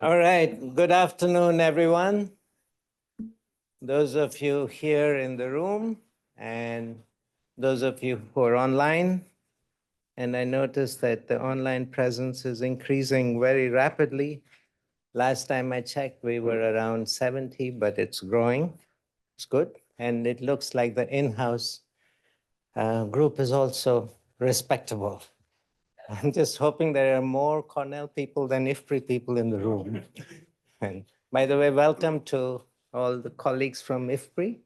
All right, good afternoon, everyone. Those of you here in the room and those of you who are online. And I noticed that the online presence is increasing very rapidly. Last time I checked, we were around 70, but it's growing. It's good. And it looks like the in-house group is also respectable. I'm just hoping there are more Cornell people than IFPRI people in the room. And by the way, welcome to all the colleagues from IFPRI.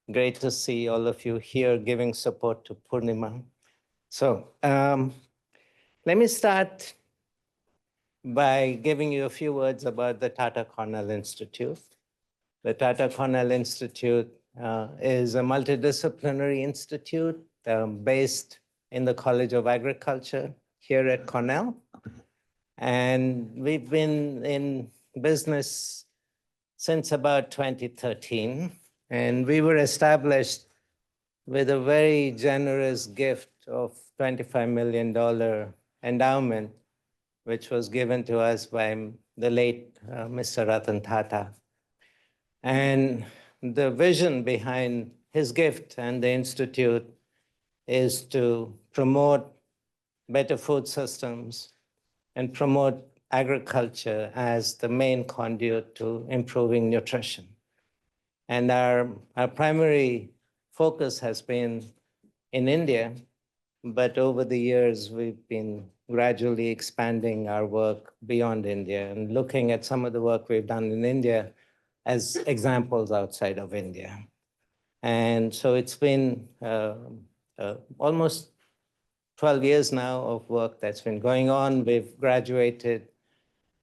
Great to see all of you here giving support to Purnima. So let me start by giving you a few words about the Tata-Cornell Institute. The Tata-Cornell Institute is a multidisciplinary institute based in the College of Agriculture here at Cornell. And we've been in business since about 2013. And we were established with a very generous gift of $25 million endowment, which was given to us by the late Mr. Ratan Tata. And the vision behind his gift and the institute is to promote better food systems and promote agriculture as the main conduit to improving nutrition. And our primary focus has been in India, but over the years, we've been gradually expanding our work beyond India and looking at some of the work we've done in India as examples outside of India. And so it's been almost 12 years now of work that's been going on. We've graduated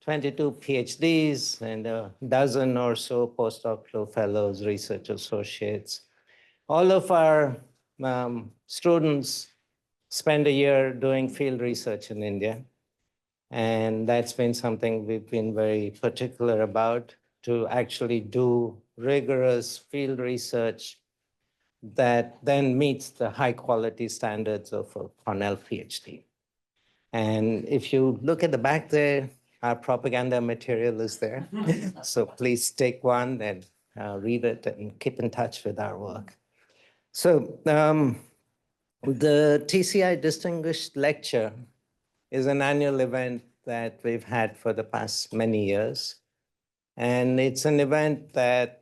22 PhDs and a dozen or so postdoctoral fellows, research associates. All of our students spend a year doing field research in India. And that's been something we've been very particular about, to actually do rigorous field research that then meets the high quality standards of a Cornell PhD. And if you look at the back there, our propaganda material is there. So please take one and read it and keep in touch with our work. So the TCI Distinguished Lecture is an annual event that we've had for the past many years. And it's an event that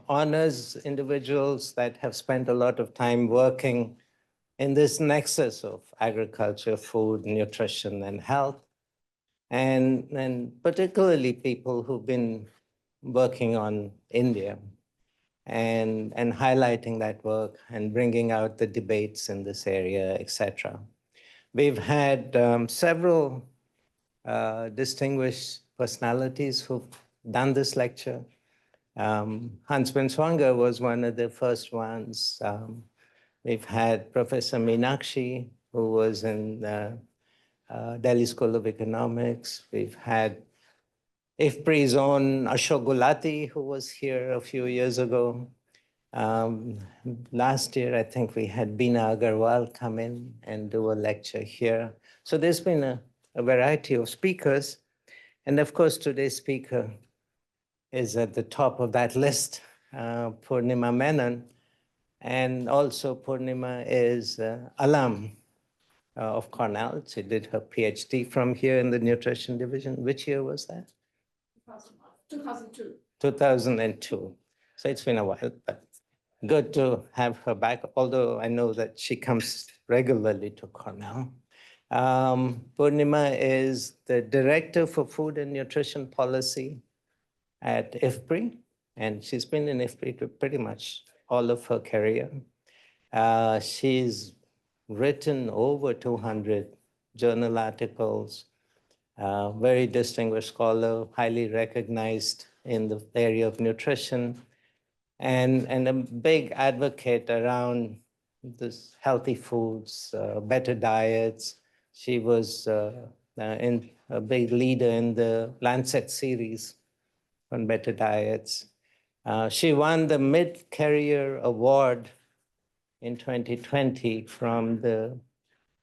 honors individuals that have spent a lot of time working in this nexus of agriculture, food, nutrition, and health. And particularly people who've been working on India and highlighting that work and bringing out the debates in this area, et cetera. We've had several distinguished personalities who've done this lecture. Hans Binswanger was one of the first ones. We've had Professor Meenakshi, who was in Delhi School of Economics. We've had IFPRI's own Ashok Gulati, who was here a few years ago. Last year, I think we had Beena Agarwal come in and do a lecture here. So there's been a variety of speakers. And of course, today's speaker is at the top of that list, Purnima Menon. And also Purnima is alum of Cornell. She did her PhD from here in the nutrition division. Which year was that? 2002. 2002. So it's been a while, but good to have her back, although I know that she comes regularly to Cornell. Purnima is the Director for Food and Nutrition Policy at IFPRI, and she's been in IFPRI pretty much all of her career. She's written over 200 journal articles, very distinguished scholar, highly recognized in the area of nutrition, and a big advocate around this healthy foods, better diets. She was a big leader in the Lancet series on better diets. She won the Mid-Career Award in 2020 from the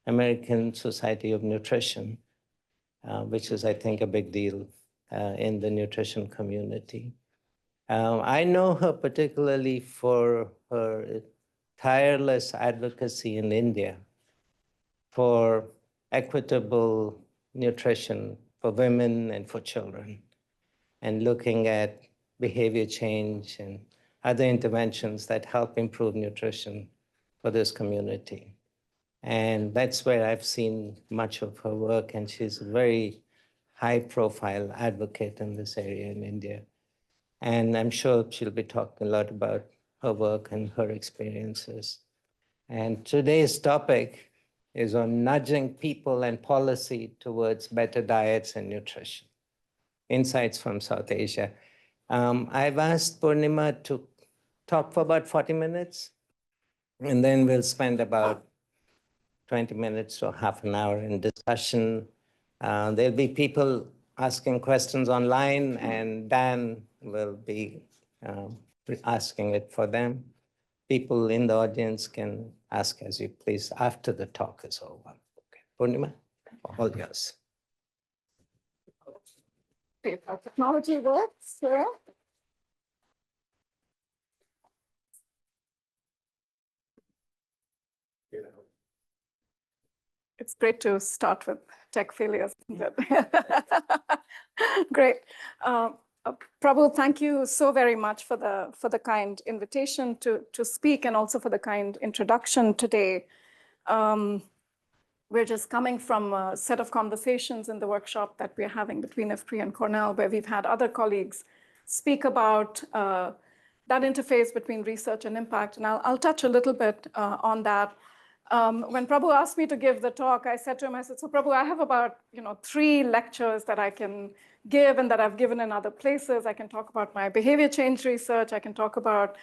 American Society of Nutrition. which is, I think, a big deal in the nutrition community. I know her particularly for her tireless advocacy in India for equitable nutrition for women and for children, and looking at behavior change and other interventions that help improve nutrition for this community. And that's where I've seen much of her work, and she's a very high-profile advocate in this area in India. And I'm sure she'll be talking a lot about her work and her experiences. And today's topic is on nudging people and policy towards better diets and nutrition. Insights from South Asia. I've asked Purnima to talk for about 40 minutes, and then we'll spend about 20 minutes to half an hour in discussion. There'll be people asking questions online, and Dan will be asking it for them. People in the audience can ask as you please after the talk is over. Okay. Purnima, all yours. If our technology works, yeah. It's great to start with tech failures. Great. Prabhu, thank you so very much for the kind invitation to speak, and also for the kind introduction today. We're just coming from a set of conversations in the workshop that we're having between IFPRI and Cornell, where we've had other colleagues speak about that interface between research and impact. And I'll touch a little bit on that. When Prabhu asked me to give the talk, I said to him, I said, so Prabhu, I have about 3 lectures that I can give and that I've given in other places. I can talk about my behavior change research. I can talk about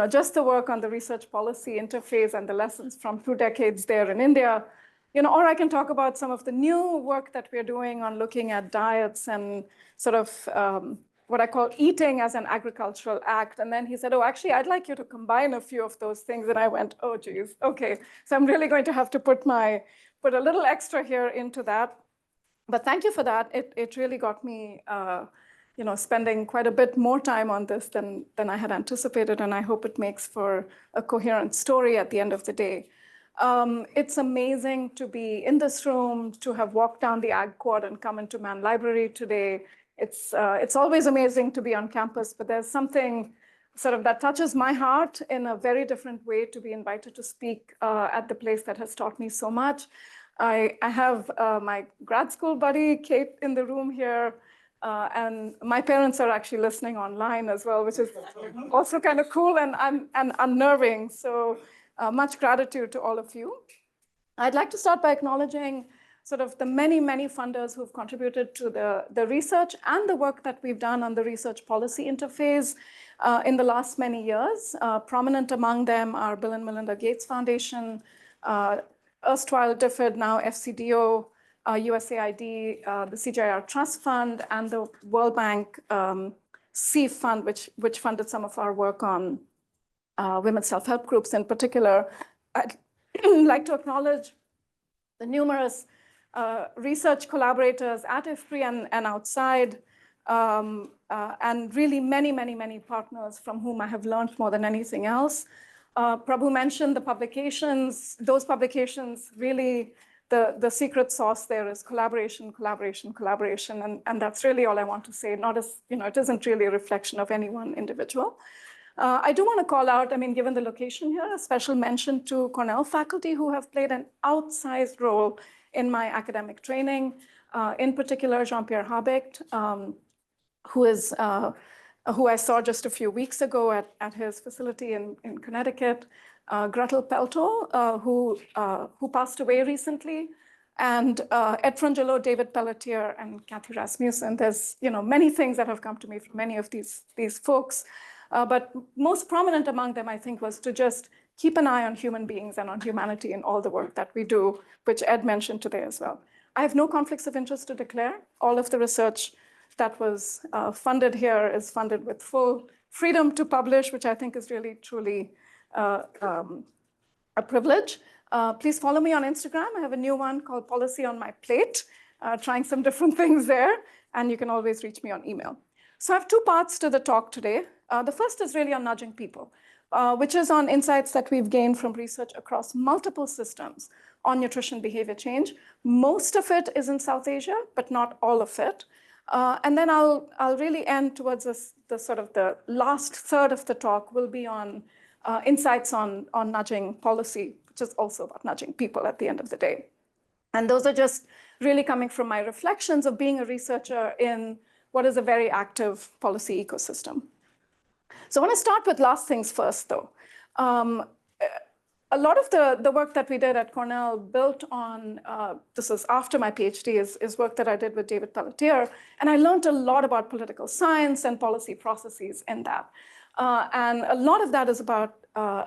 just the work on the research policy interface and the lessons from 2 decades there in India. Or I can talk about some of the new work that we're doing on looking at diets and sort of what I call eating as an agricultural act. And then he said, oh, actually, I'd like you to combine a few of those things. And I went, oh, geez, okay. So I'm really going to have to put a little extra here into that. But thank you for that. It really got me spending quite a bit more time on this than I had anticipated. And I hope it makes for a coherent story at the end of the day. It's amazing to be in this room, to have walked down the Ag Quad and come into Man Library today. It's always amazing to be on campus, but there's something sort of that touches my heart in a very different way to be invited to speak at the place that has taught me so much. I have my grad school buddy, Kate, in the room here. And my parents are actually listening online as well, which is also kind of cool and unnerving. So much gratitude to all of you. I'd like to start by acknowledging sort of the many, many funders who've contributed to the research and the work that we've done on the research policy interface in the last many years. Prominent among them are Bill and Melinda Gates Foundation, erstwhile DFID, now FCDO, USAID, the CGIAR Trust Fund, and the World Bank CEF Fund, which funded some of our work on women's self-help groups in particular. I'd like to acknowledge the numerous research collaborators at IFPRI and outside, and really many, many, many partners from whom I have learned more than anything else. Prabhu mentioned the publications. Those publications, really, the secret sauce there is collaboration, collaboration, collaboration, and that's really all I want to say. Not as, it isn't really a reflection of any one individual. I do want to call out, given the location here, a special mention to Cornell faculty who have played an outsized role in my academic training, in particular Jean-Pierre Habecht, who I saw just a few weeks ago at his facility in Connecticut, Gretel Pelto, who passed away recently, and Ed Frangelo, David Pelletier, and Kathy Rasmussen. There's many things that have come to me from many of these folks. But most prominent among them, I think, was to just keep an eye on human beings and on humanity in all the work that we do, which Ed mentioned today as well. I have no conflicts of interest to declare. All of the research that was funded here is funded with full freedom to publish, which I think is really, truly a privilege. Please follow me on Instagram. I have a new one called Policy on My Plate. trying some different things there, and you can always reach me on email. So I have two parts to the talk today. The first is really on nudging people, which is on insights that we've gained from research across multiple systems on nutrition behavior change. Most of it is in South Asia, but not all of it. And then I'll really end towards the sort of the last third of the talk will be on insights on nudging policy, which is also about nudging people at the end of the day. And those are just really coming from my reflections of being a researcher in what is a very active policy ecosystem. So I want to start with last things first, though. A lot of the work that we did at Cornell built on, this is after my PhD, is work that I did with David Pelletier. And I learned a lot about political science and policy processes in that. And a lot of that is about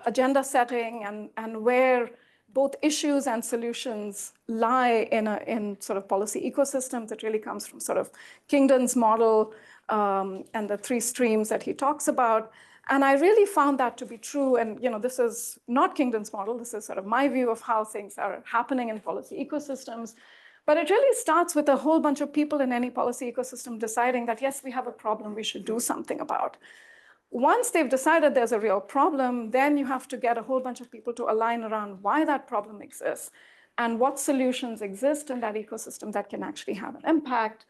agenda setting and where both issues and solutions lie in sort of policy ecosystems. It really comes from sort of Kingdon's model and the three streams that he talks about. And I really found that to be true. And this is not Kingdon's model. This is sort of my view of how things are happening in policy ecosystems. But it really starts with a whole bunch of people in any policy ecosystem deciding that, yes, we have a problem we should do something about. Once they've decided there's a real problem, then you have to get a whole bunch of people to align around why that problem exists and what solutions exist in that ecosystem that can actually have an impact.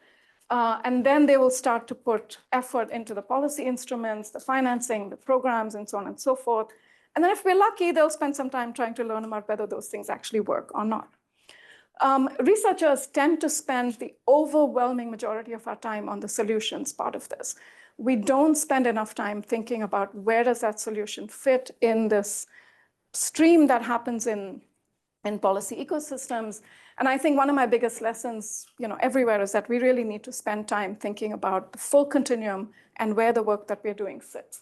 And then they will start to put effort into the policy instruments, the financing, the programs, and so on and so forth. And then if we're lucky, they'll spend some time trying to learn about whether those things actually work or not. Researchers tend to spend the overwhelming majority of our time on the solutions part of this. We don't spend enough time thinking about where does that solution fit in this stream that happens in policy ecosystems. And I think one of my biggest lessons, everywhere is that we really need to spend time thinking about the full continuum and where the work that we're doing sits.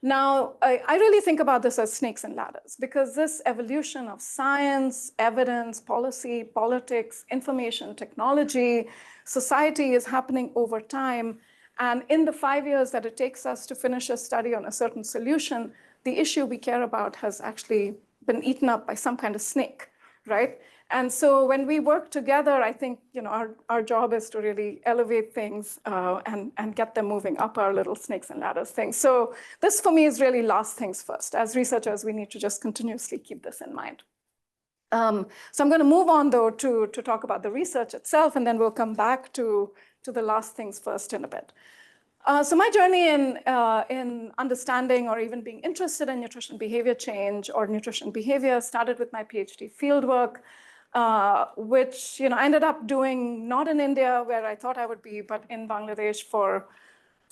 Now, I really think about this as snakes and ladders, because this evolution of science, evidence, policy, politics, information, technology, society is happening over time. And in the 5 years that it takes us to finish a study on a certain solution, the issue we care about has actually been eaten up by some kind of snake, right? And so when we work together, I think our job is to really elevate things and get them moving up our little snakes and ladders thing. So this for me is really last things first. As researchers, we need to just continuously keep this in mind. So I'm going to move on, though, to talk about the research itself, and then we'll come back to the last things first in a bit. So my journey in understanding or even being interested in nutrition behavior change or nutrition behavior started with my PhD fieldwork, which I ended up doing not in India, where I thought I would be, but in Bangladesh for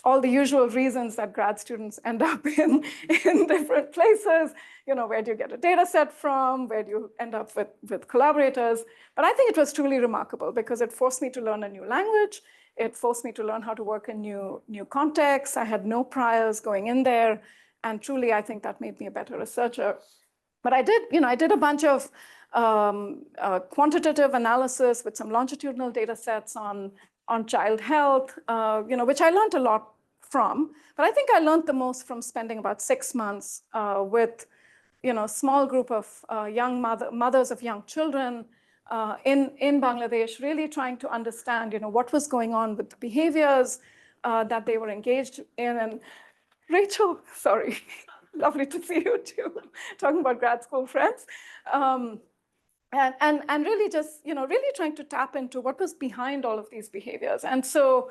all the usual reasons that grad students end up in different places. Where do you get a data set from? Where do you end up with collaborators? But I think it was truly remarkable because it forced me to learn a new language. It forced me to learn how to work in new contexts. I had no priors going in there. And truly, I think that made me a better researcher. But I did a bunch of quantitative analysis with some longitudinal data sets on child health, which I learned a lot from. But I think I learned the most from spending about 6 months with a small group of young mothers of young children in Bangladesh, really trying to understand what was going on with the behaviors that they were engaged in. And Rachel, sorry, lovely to see you too, talking about grad school friends. And really just, really trying to tap into what was behind all of these behaviors. And so,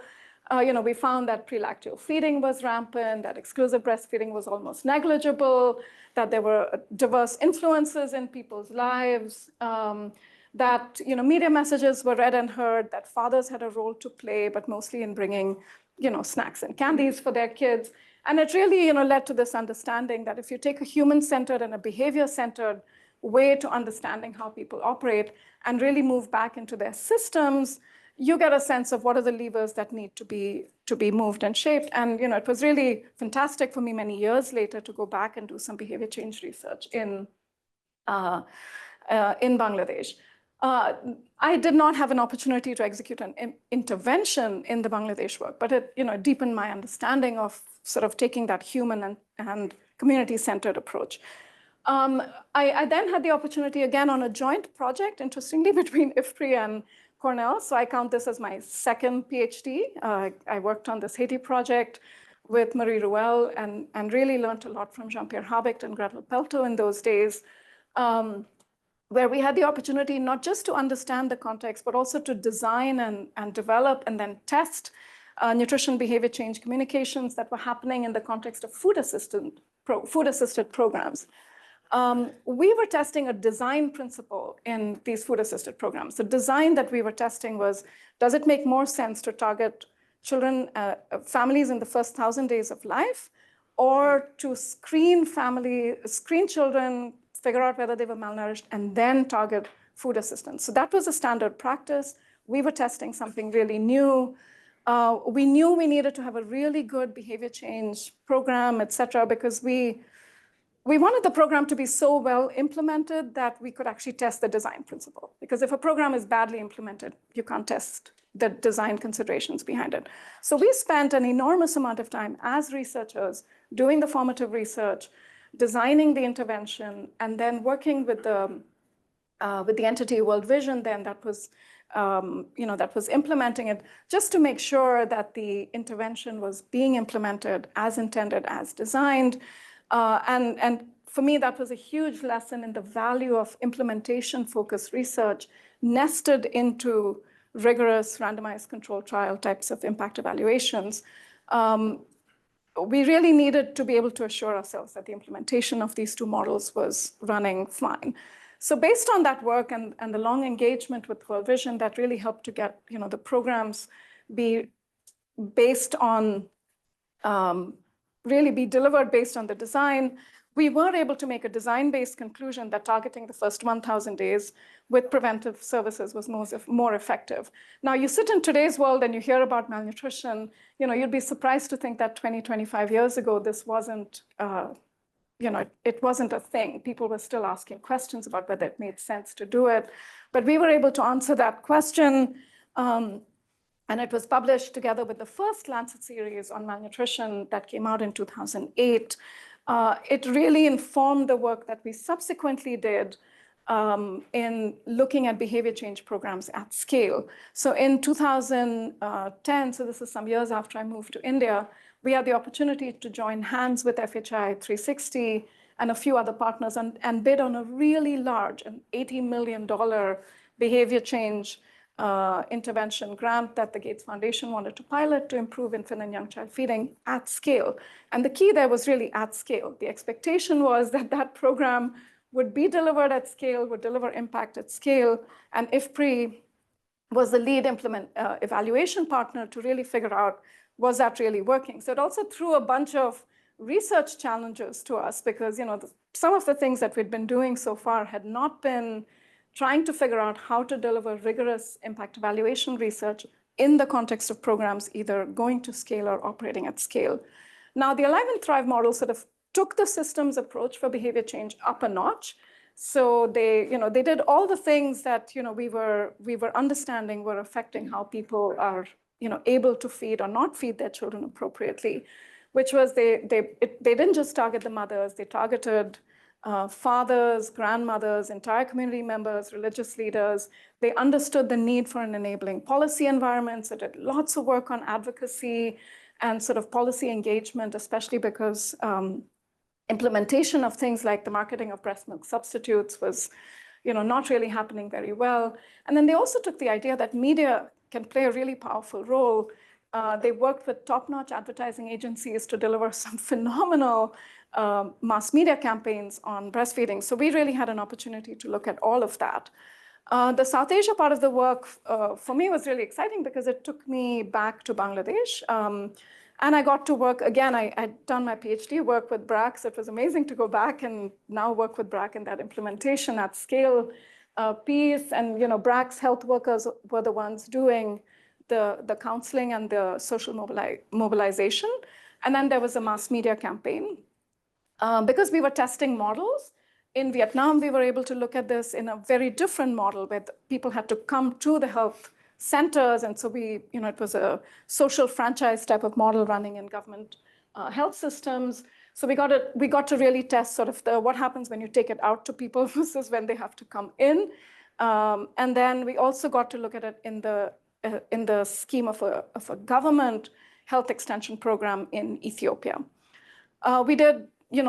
we found that prelacteal feeding was rampant, that exclusive breastfeeding was almost negligible, that there were diverse influences in people's lives, that media messages were read and heard, that fathers had a role to play, but mostly in bringing snacks and candies for their kids. And it really led to this understanding that if you take a human-centered and a behavior-centered way to understanding how people operate and really move back into their systems, you get a sense of what are the levers that need to be moved and shaped. And it was really fantastic for me many years later to go back and do some behavior change research in Bangladesh. I did not have an opportunity to execute an intervention in the Bangladesh work, but it deepened my understanding of sort of taking that human and community-centered approach. I then had the opportunity again on a joint project, interestingly, between IFPRI and Cornell, so I count this as my second PhD. I worked on this Haiti project with Marie Ruel and really learned a lot from Jean-Pierre Habicht and Gretel Pelto in those days, where we had the opportunity not just to understand the context, but also to design and develop and then test nutrition behavior change communications that were happening in the context of food-assisted programs. We were testing a design principle in these food-assisted programs. The design that we were testing was, does it make more sense to target children, families in the first 1,000 days of life, or to screen children, figure out whether they were malnourished, and then target food assistance? So that was a standard practice. We were testing something really new. We knew we needed to have a really good behavior change program, et cetera, because we wanted the program to be so well implemented that we could actually test the design principle. Because if a program is badly implemented, you can't test the design considerations behind it. So we spent an enormous amount of time as researchers doing the formative research, designing the intervention, and then working with the entity World Vision then that was implementing it, just to make sure that the intervention was being implemented as intended, as designed. And for me, that was a huge lesson in the value of implementation-focused research nested into rigorous randomized controlled trial types of impact evaluations. We really needed to be able to assure ourselves that the implementation of these two models was running fine. So based on that work and the long engagement with World Vision, that really helped to get the programs be based on really be delivered based on the design. We were able to make a design-based conclusion that targeting the first 1,000 days with preventive services was more effective. Now, you sit in today's world and you hear about malnutrition, you'd be surprised to think that 20, 25 years ago, this wasn't, it wasn't a thing. People were still asking questions about whether it made sense to do it. But we were able to answer that question. And it was published together with the first Lancet series on malnutrition that came out in 2008. It really informed the work that we subsequently did in looking at behavior change programs at scale. So in 2010, so this is some years after I moved to India, we had the opportunity to join hands with FHI 360 and a few other partners and bid on a really large, an $80 million behavior change intervention grant that the Gates Foundation wanted to pilot to improve infant and young child feeding at scale. And the key there was really at scale. The expectation was that that program would be delivered at scale, would deliver impact at scale, and IFPRI was the lead evaluation partner to really figure out, was that really working? So it also threw a bunch of research challenges to us because some of the things that we'd been doing so far had not been trying to figure out how to deliver rigorous impact evaluation research in the context of programs either going to scale or operating at scale. Now, the Alive and Thrive model sort of took the systems approach for behavior change up a notch. So they did all the things that we were understanding were affecting how people are able to feed or not feed their children appropriately, which was they didn't just target the mothers, they targeted fathers, grandmothers, entire community members, religious leaders. They understood the need for an enabling policy environment. So did lots of work on advocacy and sort of policy engagement, especially because implementation of things like the marketing of breast milk substitutes was not really happening very well. And then they also took the idea that media can play a really powerful role. They worked with top-notch advertising agencies to deliver some phenomenal mass media campaigns on breastfeeding. So we really had an opportunity to look at all of that. The South Asia part of the work for me was really exciting because it took me back to Bangladesh. And I got to work, again, I'd done my PhD work with BRAC, so it was amazing to go back and now work with BRAC in that implementation at scale piece. And BRAC's health workers were the ones doing the counseling and the social mobilization. And then there was a mass media campaign. Because we were testing models, in Vietnam, we were able to look at this in a very different model where people had to come to the health centers. And so it was a social franchise type of model running in government health systems. So we got to really test sort of what happens when you take it out to people versus when they have to come in. And then we also got to look at it in the scheme of a government health extension program in Ethiopia. We did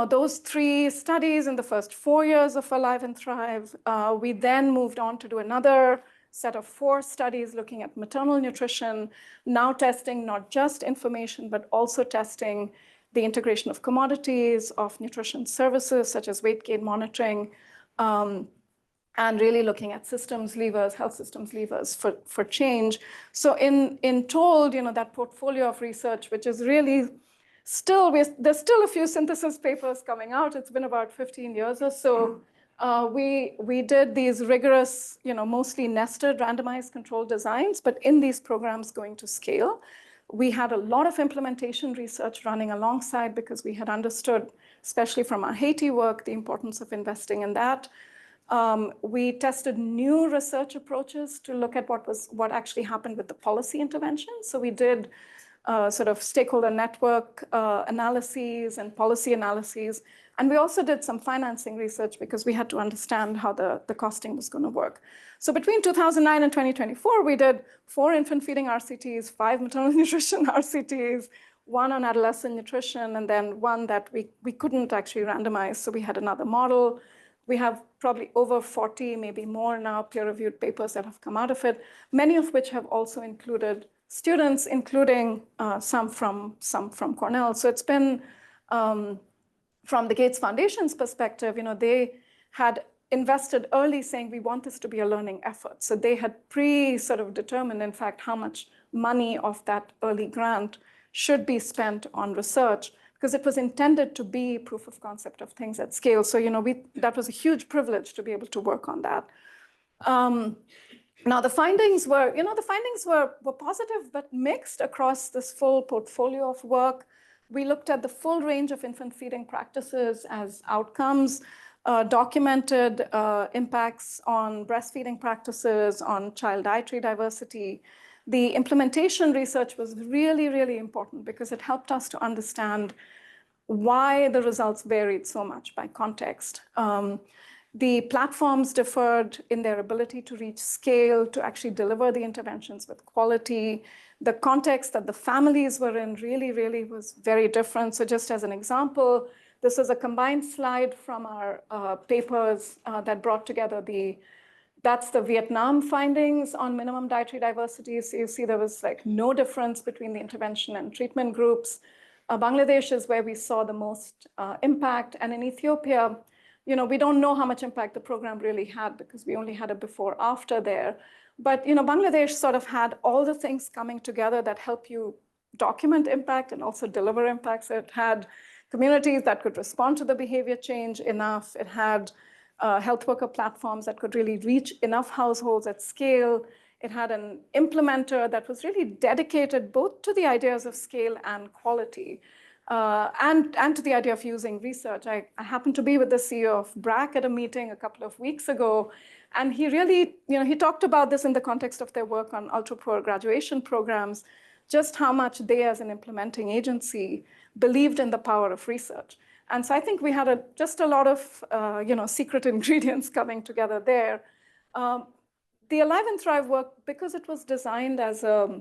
those 3 studies in the first 4 years of Alive and Thrive. We then moved on to do another set of 4 studies looking at maternal nutrition, now testing not just information, but also testing the integration of commodities, of nutrition services, such as weight gain monitoring, and really looking at systems levers, health systems levers for change. So in told, that portfolio of research, which is really still, there's still a few synthesis papers coming out. It's been about 15 years or so. We did these rigorous, mostly nested randomized controlled designs, but in these programs going to scale, we had a lot of implementation research running alongside because we had understood, especially from our Haiti work, the importance of investing in that. We tested new research approaches to look at what actually happened with the policy intervention. So we did sort of stakeholder network analyses and policy analyses. And we also did some financing research because we had to understand how the costing was going to work. So between 2009 and 2024, we did 4 infant feeding RCTs, 5 maternal nutrition RCTs, 1 on adolescent nutrition, and then 1 that we couldn't actually randomize. So we had another model. We have probably over 40, maybe more now, peer-reviewed papers that have come out of it, many of which have also included students, including some from Cornell. So it's been, from the Gates Foundation's perspective, they had invested early saying, we want this to be a learning effort. So they had sort of determined, in fact, how much money of that early grant should be spent on research, because it was intended to be proof of concept of things at scale. So, that was a huge privilege to be able to work on that. Now, the findings were positive, but mixed across this full portfolio of work. We looked at the full range of infant feeding practices as outcomes, documented impacts on breastfeeding practices, on child dietary diversity. The implementation research was really, really important because it helped us to understand why the results varied so much by context. The platforms differed in their ability to reach scale, to actually deliver the interventions with quality. The context that the families were in really, really was very different. So just as an example, this is a combined slide from our papers that brought together that's the Vietnam findings on minimum dietary diversity. So you see there was no difference between the intervention and treatment groups. Bangladesh is where we saw the most impact. And in Ethiopia, we don't know how much impact the program really had because we only had a before after there. But Bangladesh sort of had all the things coming together that help you document impact and also deliver impact. So it had communities that could respond to the behavior change enough. It had health worker platforms that could really reach enough households at scale. It had an implementer that was really dedicated both to the ideas of scale and quality, and to the idea of using research. I happened to be with the CEO of BRAC at a meeting a couple of weeks ago, and he really, he talked about this in the context of their work on ultra-poor graduation programs, just how much they as an implementing agency believed in the power of research. And so I think we had just a lot of secret ingredients coming together there. The Alive and Thrive work, because it was designed as a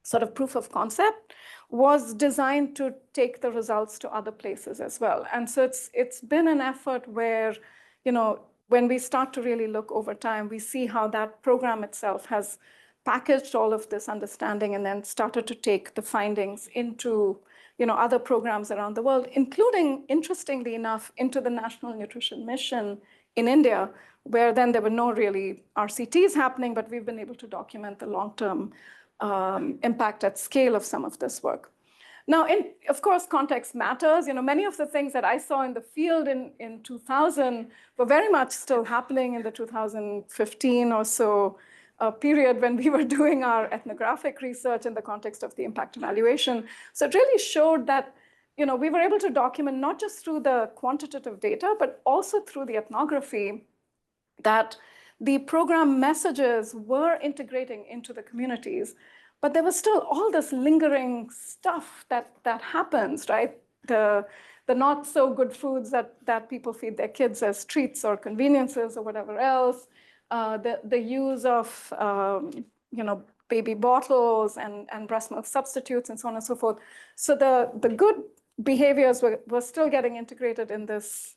sort of proof of concept, was designed to take the results to other places as well. And so it's been an effort where, when we start to really look over time, we see how that program itself has packaged all of this understanding and then started to take the findings into other programs around the world, including, interestingly enough, into the National Nutrition Mission in India, where then there were no really RCTs happening, but we've been able to document the long-term impact at scale of some of this work. Now, of course, context matters. Many of the things that I saw in the field in 2000 were very much still happening in the 2015 or so period when we were doing our ethnographic research in the context of the impact evaluation. So it really showed that we were able to document not just through the quantitative data, but also through the ethnography, that the program messages were integrating into the communities. But there was still all this lingering stuff that happens, right? The not so good foods that people feed their kids as treats or conveniences or whatever else. the use of baby bottles and breast milk substitutes and so on and so forth. So the good behaviors were still getting integrated in this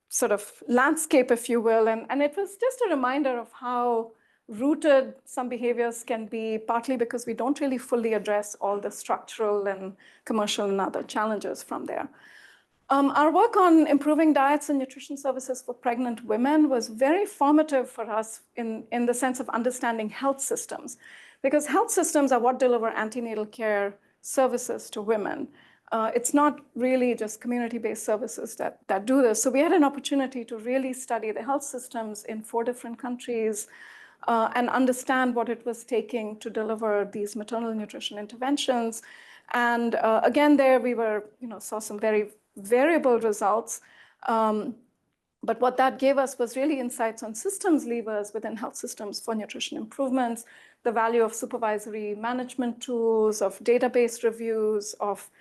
sort of landscape, if you will. And it was just a reminder of how rooted some behaviors can be, partly because we don't really fully address all the structural and commercial and other challenges from there. Our work on improving diets and nutrition services for pregnant women was very formative for us in the sense of understanding health systems, because health systems are what deliver antenatal care services to women. It's not really just community-based services that do this. So we had an opportunity to really study the health systems in 4 different countries and understand what it was taking to deliver these maternal nutrition interventions. And again, there we saw some very variable results. But what that gave us was really insights on systems levers within health systems for nutrition improvements, the value of supervisory management tools, of database reviews, of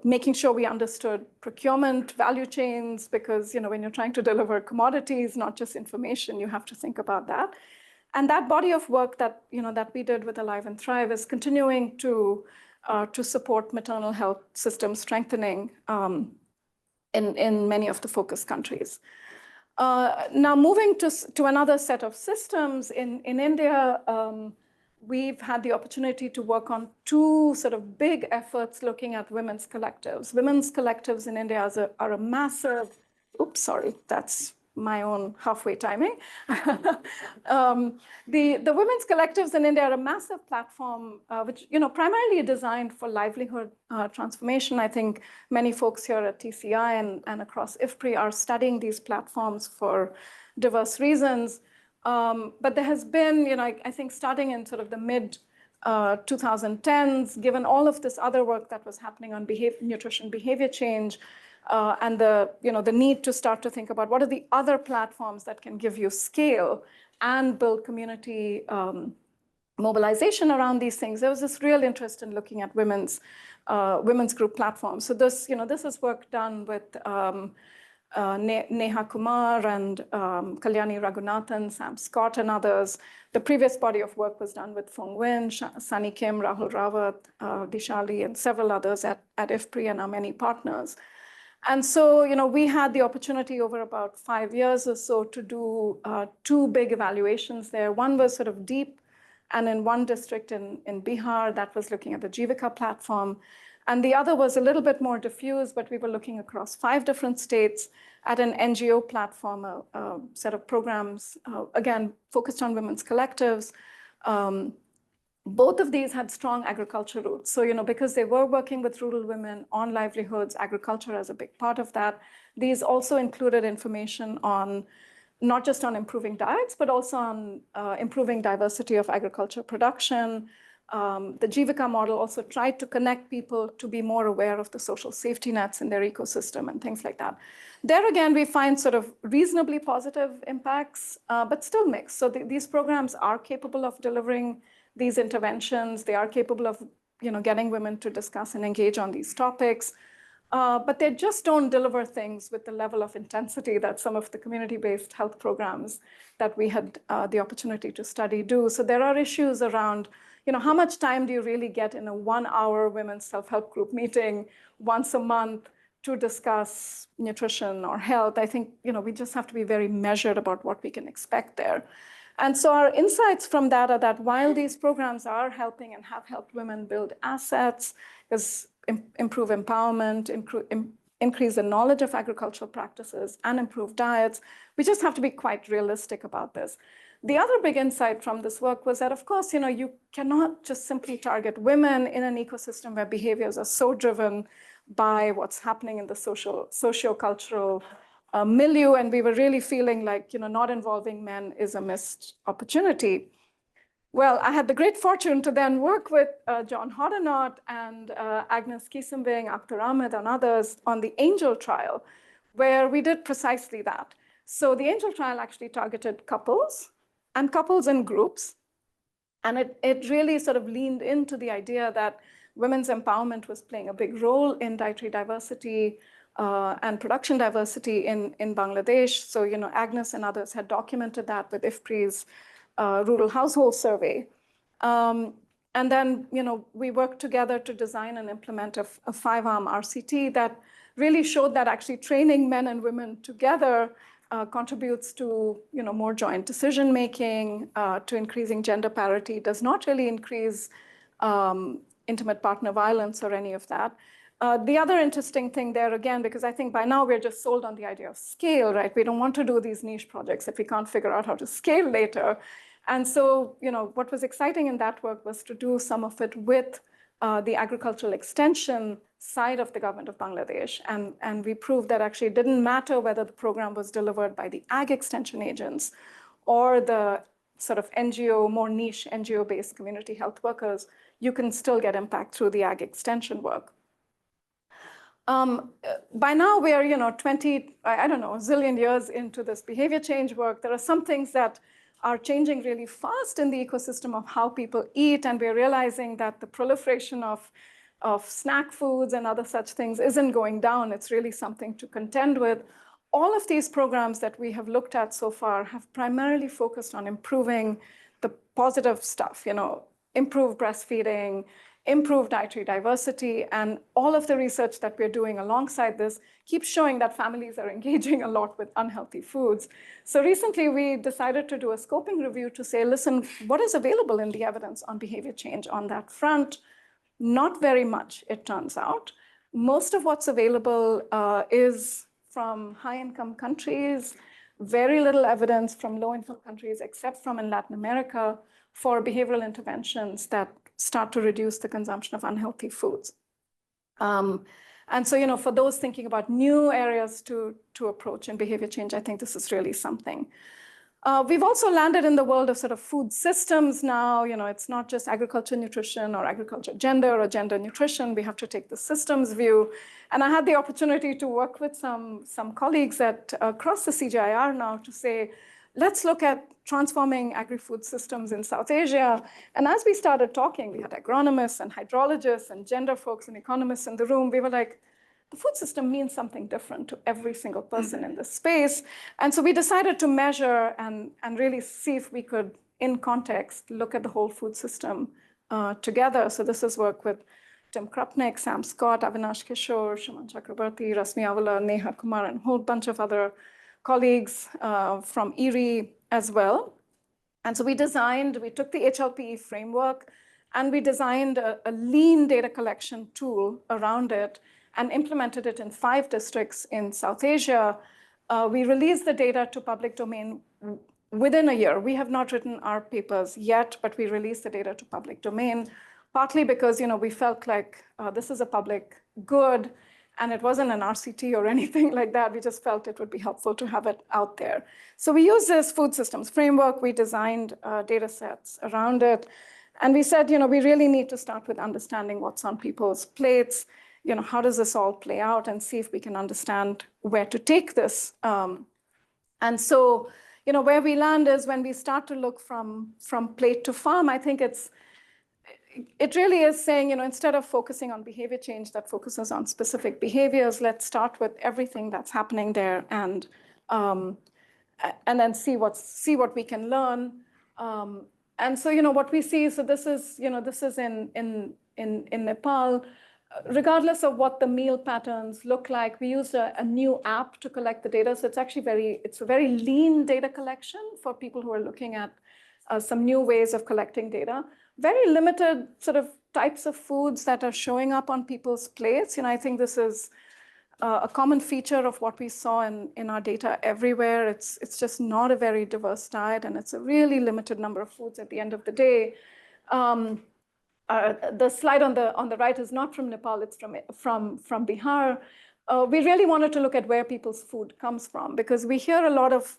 making sure we understood procurement value chains, because when you're trying to deliver commodities, not just information, you have to think about that. And that body of work that that we did with Alive and Thrive is continuing to support maternal health system strengthening in many of the focus countries. Now moving to another set of systems in India, we've had the opportunity to work on 2 sort of big efforts looking at women's collectives. Women's collectives in India are a massive, oops, sorry, that's my own halfway timing. The women's collectives in India are a massive platform, which primarily designed for livelihood transformation. I think many folks here at TCI and across IFPRI are studying these platforms for diverse reasons. But there has been, I think starting in sort of the mid 2010s, given all of this other work that was happening on nutrition behavior change, and the need to start to think about what are the other platforms that can give you scale and build community mobilization around these things. There was this real interest in looking at women's group platforms. So this is work done with Neha Kumar and Kalyani Raghunathan, Sam Scott, and others. The previous body of work was done with Fong Win, Sunny Kim, Rahul Rawat, Dishali, and several others at IFPRI and our many partners. And so, we had the opportunity over about 5 years or so to do 2 big evaluations there. One was sort of deep, and in one district in Bihar that was looking at the Jivika platform. And the other was a little bit more diffuse, but we were looking across 5 different states at an NGO platform, a set of programs, again, focused on women's collectives. Both of these had strong agriculture roots. So, because they were working with rural women on livelihoods, agriculture as a big part of that. These also included information on not just on improving diets, but also on improving diversity of agriculture production. The Jivika model also tried to connect people to be more aware of the social safety nets in their ecosystem and things like that. There again, we find sort of reasonably positive impacts, but still mixed. So these programs are capable of delivering these interventions. They are capable of getting women to discuss and engage on these topics. But they just don't deliver things with the level of intensity that some of the community-based health programs that we had the opportunity to study do. So there are issues around how much time do you really get in a 1-hour women's self-help group meeting once a month to discuss nutrition or health? I think we just have to be very measured about what we can expect there. And so our insights from that are that while these programs are helping and have helped women build assets, improve empowerment, increase the knowledge of agricultural practices, and improve diets, we just have to be quite realistic about this. The other big insight from this work was that, of course, you cannot just simply target women in an ecosystem where behaviors are so driven by what's happening in the socio-cultural milieu, and we were really feeling like not involving men is a missed opportunity. Well, I had the great fortune to then work with John Hoddinott and Agnes Kiesimbing, Akhtar Ahmed, and others on the ANGEL trial, where we did precisely that. So the ANGEL trial actually targeted couples and couples in groups. And it really sort of leaned into the idea that women's empowerment was playing a big role in dietary diversity, and production diversity in Bangladesh. So, Agnes and others had documented that with IFPRI's rural household survey. And then, we worked together to design and implement a 5-arm RCT that really showed that actually training men and women together contributes to, more joint decision-making, to increasing gender parity, does not really increase intimate partner violence or any of that. The other interesting thing there, again, because I think by now we're just sold on the idea of scale, right? We don't want to do these niche projects if we can't figure out how to scale later. And so, what was exciting in that work was to do some of it with the agricultural extension side of the government of Bangladesh. And we proved that actually it didn't matter whether the program was delivered by the ag extension agents or the sort of NGO, more niche NGO-based community health workers, you can still get impact through the ag extension work. By now we're, 20, I don't know, a zillion years into this behavior change work. There are some things that are changing really fast in the ecosystem of how people eat, and we're realizing that the proliferation of snack foods and other such things isn't going down. It's really something to contend with. All of these programs that we have looked at so far have primarily focused on improving the positive stuff, improved breastfeeding, improved dietary diversity, and all of the research that we're doing alongside this keeps showing that families are engaging a lot with unhealthy foods. So recently we decided to do a scoping review to say, listen, what is available in the evidence on behavior change on that front? Not very much, it turns out. Most of what's available is from high-income countries, very little evidence from low-income countries, except from in Latin America, for behavioral interventions that start to reduce the consumption of unhealthy foods. And so, for those thinking about new areas to approach in behavior change, I think this is really something. We've also landed in the world of sort of food systems now. It's not just agriculture nutrition or agriculture gender or gender nutrition. We have to take the systems view. And I had the opportunity to work with some colleagues across the CGIAR now to say, let's look at transforming agri-food systems in South Asia. And as we started talking, we had agronomists and hydrologists and gender folks and economists in the room. We were like, the food system means something different to every single person in this space. And so we decided to measure and really see if we could, in context, look at the whole food system together. So this is work with Tim Krupnick, Sam Scott, Avinash Kishore, Shuman Chakrabarti, Rasmi Avala, Neha Kumar, and a whole bunch of other colleagues from IFPRI as well. And so we took the HLPE framework and we designed a lean data collection tool around it and implemented it in 5 districts in South Asia. We released the data to public domain within a year. We have not written our papers yet, but we released the data to public domain, partly because we felt like this is a public good, and it wasn't an RCT or anything like that. We just felt it would be helpful to have it out there. So we used this food systems framework. We designed data sets around it. And we said, we really need to start with understanding what's on people's plates. How does this all play out, and see if we can understand where to take this. And so, where we land is when we start to look from plate to farm, I think it really is saying, instead of focusing on behavior change that focuses on specific behaviors, let's start with everything that's happening there and then see what we can learn. And so, what we see, so this is in Nepal. Regardless of what the meal patterns look like, we used a new app to collect the data. So it's actually it's a very lean data collection for people who are looking at some new ways of collecting data. Very limited sort of types of foods that are showing up on people's plates. I think this is a common feature of what we saw in our data everywhere. It's just not a very diverse diet, and it's a really limited number of foods at the end of the day. The slide on the right is not from Nepal, it's from Bihar. We really wanted to look at where people's food comes from, because we hear a lot of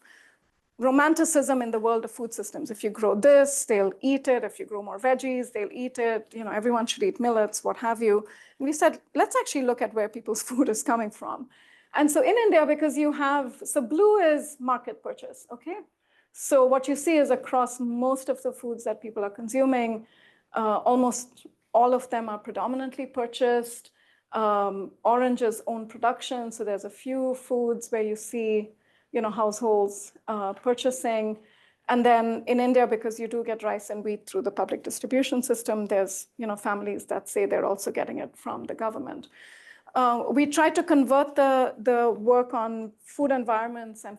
romanticism in the world of food systems. If you grow this, they'll eat it. If you grow more veggies, they'll eat it. Everyone should eat millets, what have you. And we said, let's actually look at where people's food is coming from. And so in India, because so blue is market purchase, okay? So what you see is across most of the foods that people are consuming, almost all of them are predominantly purchased. Orange is own production. So there's a few foods where you see, households purchasing. And then in India, because you do get rice and wheat through the public distribution system, there's, families that say they're also getting it from the government. We try to convert the work on food environments and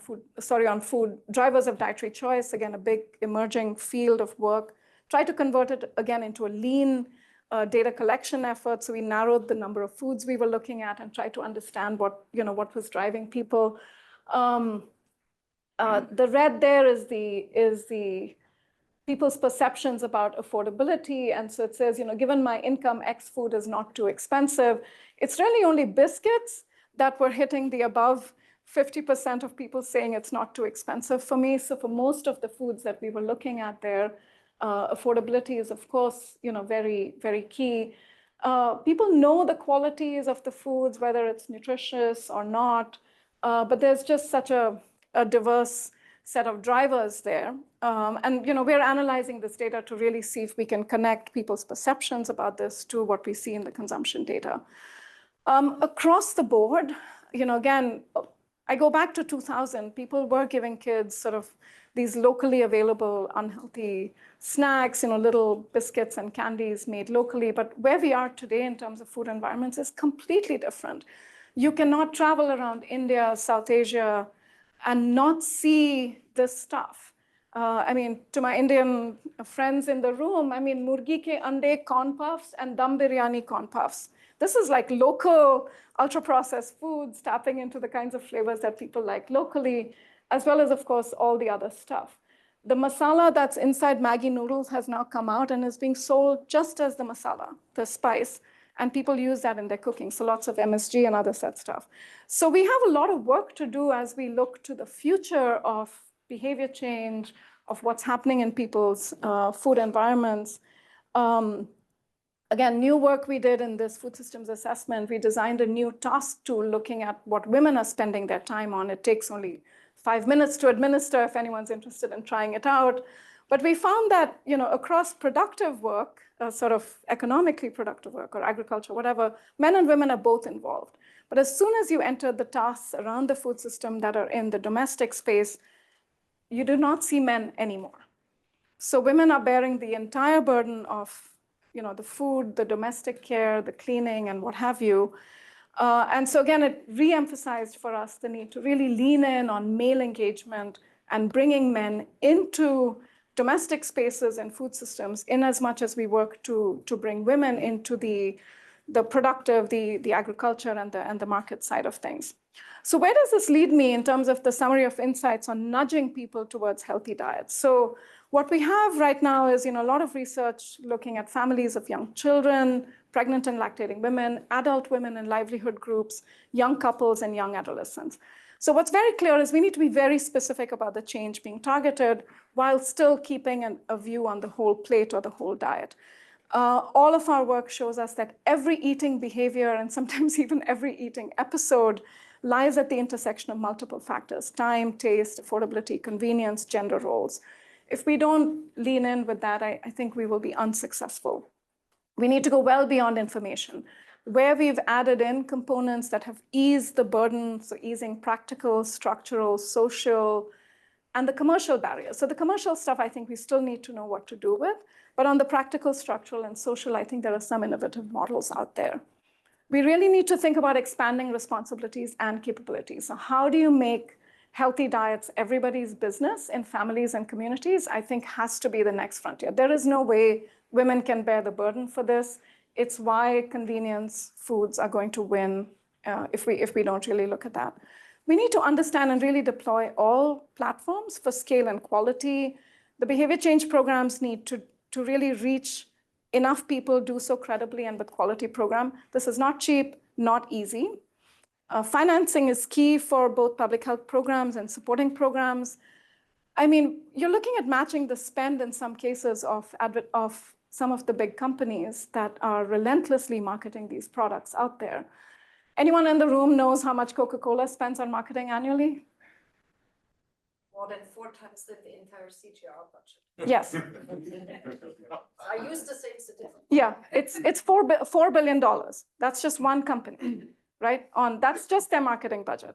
on food drivers of dietary choice, again, a big emerging field of work, try to convert it again into a lean data collection effort. So we narrowed the number of foods we were looking at and tried to understand what was driving people. The red there is the people's perceptions about affordability. And so it says, given my income, X food is not too expensive. It's really only biscuits that were hitting the above 50% of people saying it's not too expensive for me. So for most of the foods that we were looking at there, affordability is, of course, very, very key. People know the qualities of the foods, whether it's nutritious or not, but there's just such a diverse set of drivers there. And we're analyzing this data to really see if we can connect people's perceptions about this to what we see in the consumption data. Across the board, again, I go back to 2000, people were giving kids sort of these locally available unhealthy snacks, little biscuits and candies made locally. But where we are today in terms of food environments is completely different. You cannot travel around India, South Asia, and not see this stuff. To my Indian friends in the room, murgi ke ande corn puffs and dum biryani corn puffs. This is like local ultra-processed foods tapping into the kinds of flavors that people like locally, as well as, of course, all the other stuff. The masala that's inside Maggi noodles has now come out and is being sold just as the masala, the spice. And people use that in their cooking. So lots of MSG and other such stuff. So we have a lot of work to do as we look to the future of behavior change, of what's happening in people's food environments. Again, new work we did in this food systems assessment, we designed a new task tool looking at what women are spending their time on. It takes only 5 minutes to administer if anyone's interested in trying it out. But we found that, across productive work, sort of economically productive work or agriculture, whatever, men and women are both involved. But as soon as you enter the tasks around the food system that are in the domestic space, you do not see men anymore. So women are bearing the entire burden of, the food, the domestic care, the cleaning, and what have you. And so again, it re-emphasized for us the need to really lean in on male engagement and bringing men into domestic spaces and food systems in as much as we work to bring women into the productive, the agriculture and the market side of things. So where does this lead me in terms of the summary of insights on nudging people towards healthy diets? So what we have right now is, a lot of research looking at families of young children, pregnant and lactating women, adult women in livelihood groups, young couples, and young adolescents. So what's very clear is we need to be very specific about the change being targeted while still keeping a view on the whole plate or the whole diet. All of our work shows us that every eating behavior and sometimes even every eating episode lies at the intersection of multiple factors: time, taste, affordability, convenience, gender roles. If we don't lean in with that, I think we will be unsuccessful. We need to go well beyond information. Where we've added in components that have eased the burden, so easing practical, structural, social, and the commercial barriers. So the commercial stuff, I think we still need to know what to do with. But on the practical, structural, and social, I think there are some innovative models out there. We really need to think about expanding responsibilities and capabilities. So how do you make healthy diets everybody's business in families and communities? I think has to be the next frontier. There is no way women can bear the burden for this. It's why convenience foods are going to win if we don't really look at that. We need to understand and really deploy all platforms for scale and quality. The behavior change programs need to really reach enough people, do so credibly and with quality program. This is not cheap, not easy. Financing is key for both public health programs and supporting programs. You're looking at matching the spend in some cases of some of the big companies that are relentlessly marketing these products out there. Anyone in the room knows how much Coca-Cola spends on marketing annually? More than 4 times than the entire CGR budget. Yes. I used to say it's a different. Yeah, it's $4 billion. That's just one company, right? That's just their marketing budget.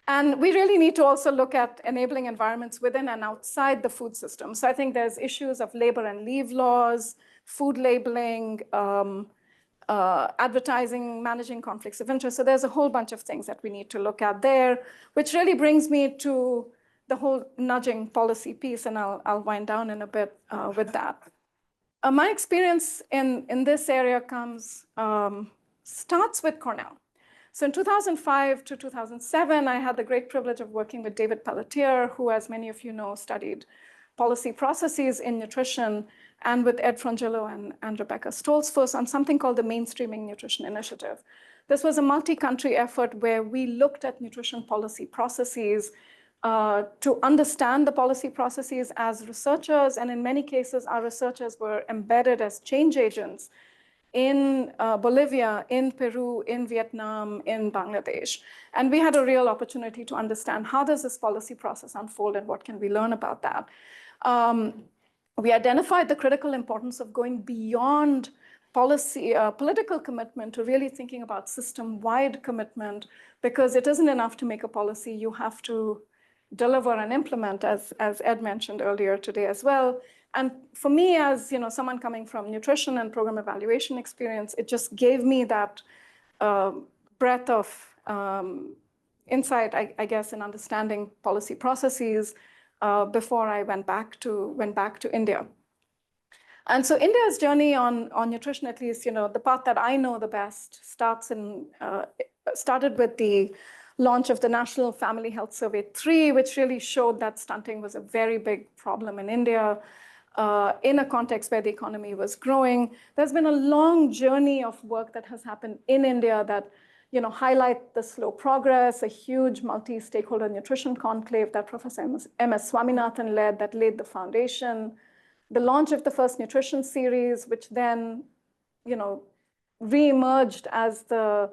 And we really need to also look at enabling environments within and outside the food system. So I think there's issues of labor and leave laws, food labeling, advertising, managing conflicts of interest. So there's a whole bunch of things that we need to look at there, which really brings me to the whole nudging policy piece, and I'll wind down in a bit with that. My experience in this area starts with Cornell. So in 2005 to 2007, I had the great privilege of working with David Pelletier, who, as many of you know, studied policy processes in nutrition, and with Ed Frangillo and Rebecca Stolzfus on something called the Mainstreaming Nutrition Initiative. This was a multi-country effort where we looked at nutrition policy processes to understand the policy processes as researchers, and in many cases, our researchers were embedded as change agents in Bolivia, in Peru, in Vietnam, in Bangladesh. And we had a real opportunity to understand how does this policy process unfold and what can we learn about that. We identified the critical importance of going beyond policy, political commitment to really thinking about system-wide commitment, because it isn't enough to make a policy, you have to deliver and implement, as Ed mentioned earlier today as well. And for me, as someone coming from nutrition and program evaluation experience, it just gave me that breadth of insight, I guess, in understanding policy processes before I went back to India. And so India's journey on nutrition, at least, the path that I know the best, started with the launch of the National Family Health Survey 3, which really showed that stunting was a very big problem in India in a context where the economy was growing. There's been a long journey of work that has happened in India that highlight the slow progress, a huge multi-stakeholder nutrition conclave that Professor M.S. Swaminathan led, that laid the foundation. The launch of the first nutrition series, which then, re-emerged as the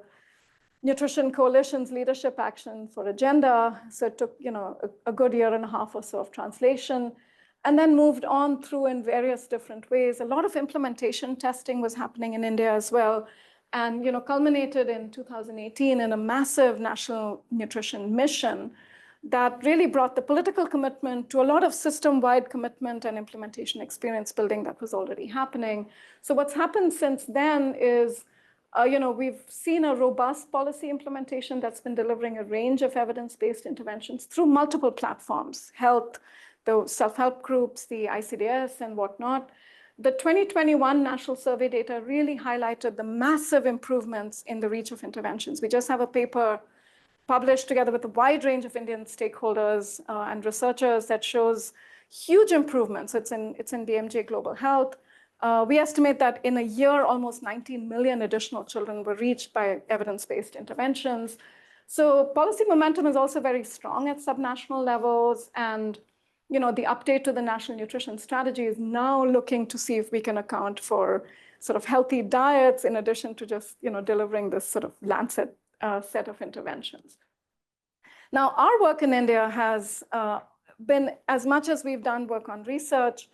Nutrition Coalition's leadership action for agenda. So it took, a good year and a half or so of translation, and then moved on through in various different ways. A lot of implementation testing was happening in India as well, and culminated in 2018 in a massive national nutrition mission that really brought the political commitment to a lot of system-wide commitment and implementation experience building that was already happening. So what's happened since then is, we've seen a robust policy implementation that's been delivering a range of evidence-based interventions through multiple platforms, health, the self-help groups, the ICDS and whatnot. The 2021 national survey data really highlighted the massive improvements in the reach of interventions. We just have a paper published together with a wide range of Indian stakeholders and researchers that shows huge improvements. It's in BMJ Global Health. We estimate that in a year, almost 19 million additional children were reached by evidence-based interventions. So policy momentum is also very strong at subnational levels, and the update to the National Nutrition Strategy is now looking to see if we can account for sort of healthy diets in addition to just delivering this sort of Lancet set of interventions. Now, our work in India has been, as much as we've done work on research,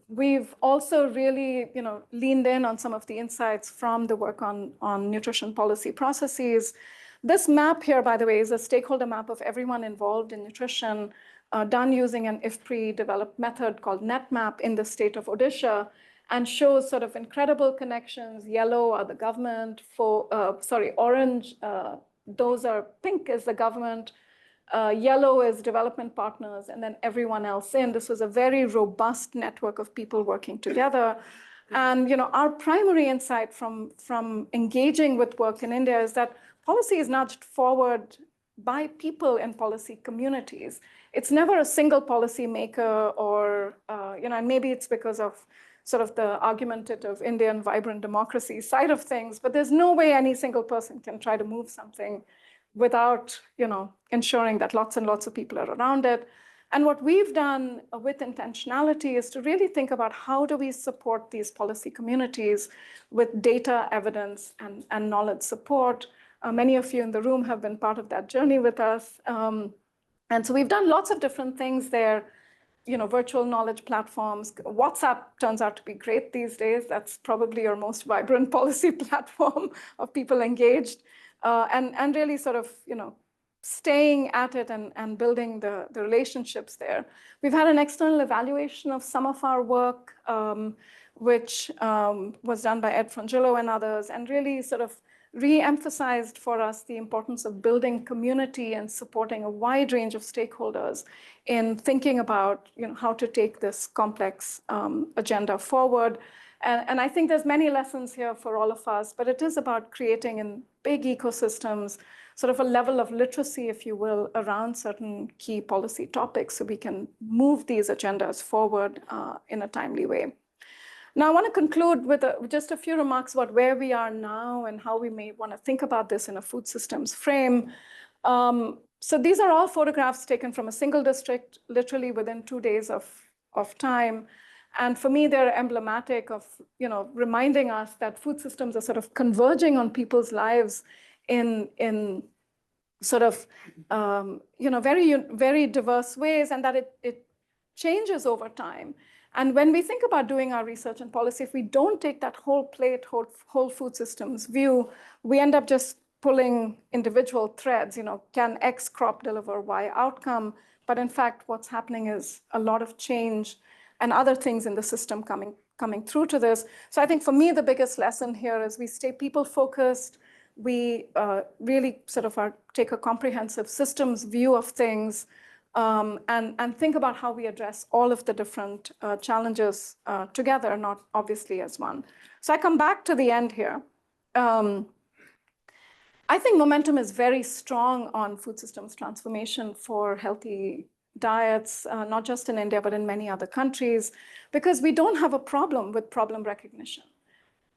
we've also really leaned in on some of the insights from the work on nutrition policy processes. This map here, by the way, is a stakeholder map of everyone involved in nutrition, done using an IFPRI developed method called NetMap in the state of Odisha, and shows sort of incredible connections. Yellow are the government, orange, pink is the government, yellow is development partners, and then everyone else in. This was a very robust network of people working together. And our primary insight from engaging with work in India is that policy is nudged forward by people in policy communities. It's never a single policy maker or, and maybe it's because of sort of the argumentative Indian vibrant democracy side of things, but there's no way any single person can try to move something without, ensuring that lots and lots of people are around it. And what we've done with intentionality is to really think about how do we support these policy communities with data, evidence, and knowledge support. Many of you in the room have been part of that journey with us. And so we've done lots of different things there, virtual knowledge platforms. WhatsApp turns out to be great these days. That's probably your most vibrant policy platform of people engaged, and really sort of, staying at it and building the relationships there. We've had an external evaluation of some of our work, which was done by Ed Frangillo and others, and really sort of re-emphasized for us the importance of building community and supporting a wide range of stakeholders in thinking about how to take this complex agenda forward. And I think there's many lessons here for all of us, but it is about creating in big ecosystems sort of a level of literacy, if you will, around certain key policy topics so we can move these agendas forward in a timely way. Now, I want to conclude with just a few remarks about where we are now and how we may want to think about this in a food systems frame. So these are all photographs taken from a single district, literally within 2 days of time. And for me, they're emblematic of reminding us that food systems are sort of converging on people's lives in sort of very diverse ways, and that it changes over time. And when we think about doing our research and policy, if we don't take that whole plate, whole food systems view, we end up just pulling individual threads. Can X crop deliver Y outcome? But in fact, what's happening is a lot of change and other things in the system coming through to this. So I think for me, the biggest lesson here is we stay people-focused. We really sort of take a comprehensive systems view of things, and think about how we address all of the different challenges together, not obviously as one. So I come back to the end here. I think momentum is very strong on food systems transformation for healthy diets, not just in India, but in many other countries, because we don't have a problem with problem recognition.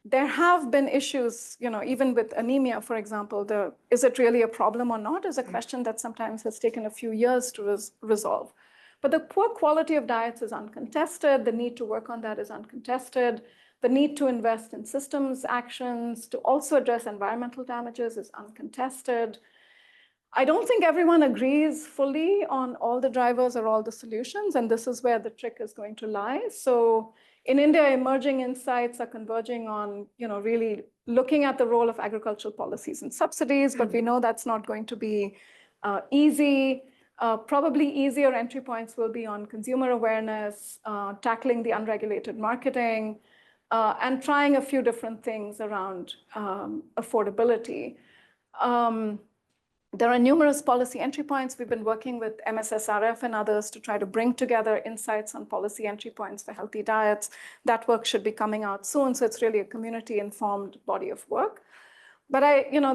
There have been issues, even with anemia, for example, is it really a problem or not is a question that sometimes has taken a few years to resolve. But the poor quality of diets is uncontested. The need to work on that is uncontested. The need to invest in systems actions to also address environmental damages is uncontested. I don't think everyone agrees fully on all the drivers or all the solutions, and this is where the trick is going to lie. So in India, emerging insights are converging on, really looking at the role of agricultural policies and subsidies, but we know that's not going to be easy. Probably easier entry points will be on consumer awareness, tackling the unregulated marketing, and trying a few different things around affordability. There are numerous policy entry points. We've been working with MSSRF and others to try to bring together insights on policy entry points for healthy diets. That work should be coming out soon, so it's really a community-informed body of work. But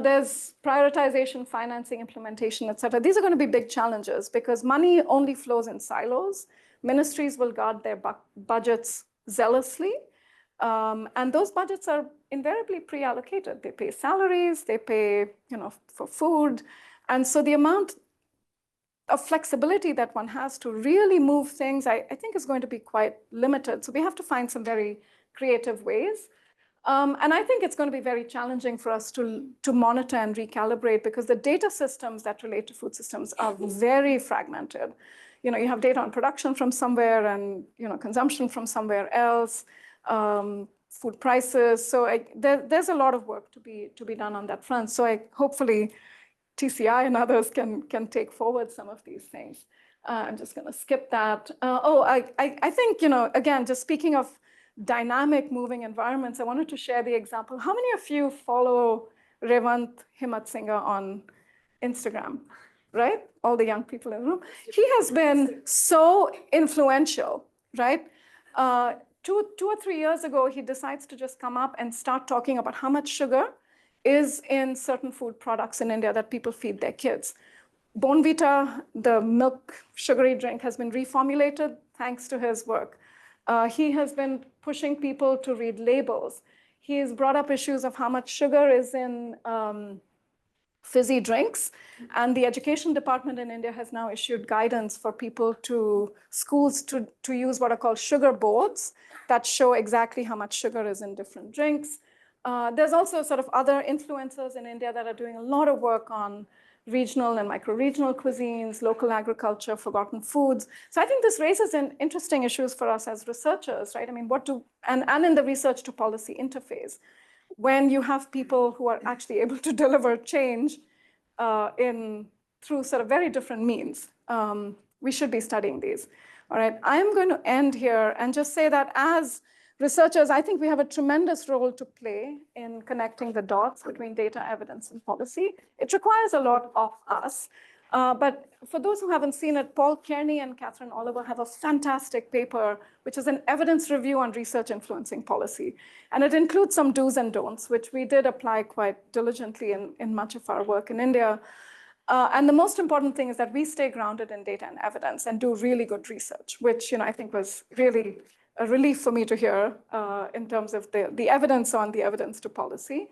there's prioritization, financing, implementation, et cetera. These are going to be big challenges because money only flows in silos. Ministries will guard their budgets zealously, and those budgets are invariably pre-allocated. They pay salaries, they pay for food. And so the amount of flexibility that one has to really move things, I think is going to be quite limited. So we have to find some very creative ways. And I think it's going to be very challenging for us to monitor and recalibrate because the data systems that relate to food systems are very fragmented. You have data on production from somewhere and consumption from somewhere else, food prices. So there's a lot of work to be done on that front. So hopefully TCI and others can take forward some of these things. I'm just going to skip that. I think, again, just speaking of dynamic moving environments, I wanted to share the example. How many of you follow Revant Himatsingha on Instagram, right? All the young people in the room. He has been so influential, right? 2 or 3 years ago, he decides to just come up and start talking about how much sugar is in certain food products in India that people feed their kids. Bonvita, the milk sugary drink, has been reformulated thanks to his work. He has been pushing people to read labels. He's brought up issues of how much sugar is in fizzy drinks. And the education department in India has now issued guidance for schools to use what are called sugar boards that show exactly how much sugar is in different drinks. There's also sort of other influencers in India that are doing a lot of work on regional and micro-regional cuisines, local agriculture, forgotten foods. So I think this raises interesting issues for us as researchers, right? I mean, and in the research to policy interface, when you have people who are actually able to deliver change through sort of very different means, we should be studying these. All right, I'm going to end here and just say that as researchers, I think we have a tremendous role to play in connecting the dots between data, evidence, and policy. It requires a lot of us. But for those who haven't seen it, Paul Kearney and Catherine Oliver have a fantastic paper, which is an evidence review on research influencing policy. And it includes some do's and don'ts, which we did apply quite diligently in much of our work in India. And the most important thing is that we stay grounded in data and evidence and do really good research, which I think was really a relief for me to hear in terms of the evidence on the evidence to policy.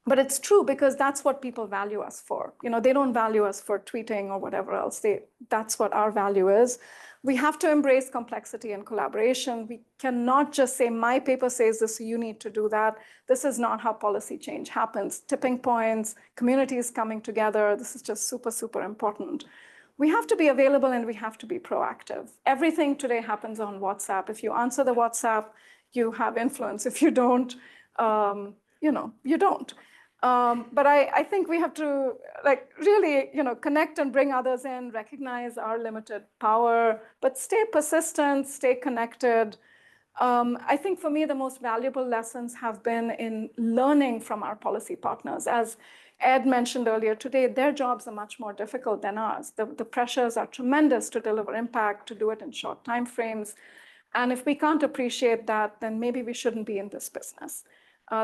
But it's true because that's what people value us for. They don't value us for tweeting or whatever else. That's what our value is. We have to embrace complexity and collaboration. We cannot just say, my paper says this, so you need to do that. This is not how policy change happens. Tipping points, communities coming together, this is just super, super important. We have to be available and we have to be proactive. Everything today happens on WhatsApp. If you answer the WhatsApp, you have influence. If you don't, you don't. But I think we have to really connect and bring others in, recognize our limited power, but stay persistent, stay connected. I think for me, the most valuable lessons have been in learning from our policy partners. As Ed mentioned earlier today, their jobs are much more difficult than ours. The pressures are tremendous to deliver impact, to do it in short timeframes. And if we can't appreciate that, then maybe we shouldn't be in this business.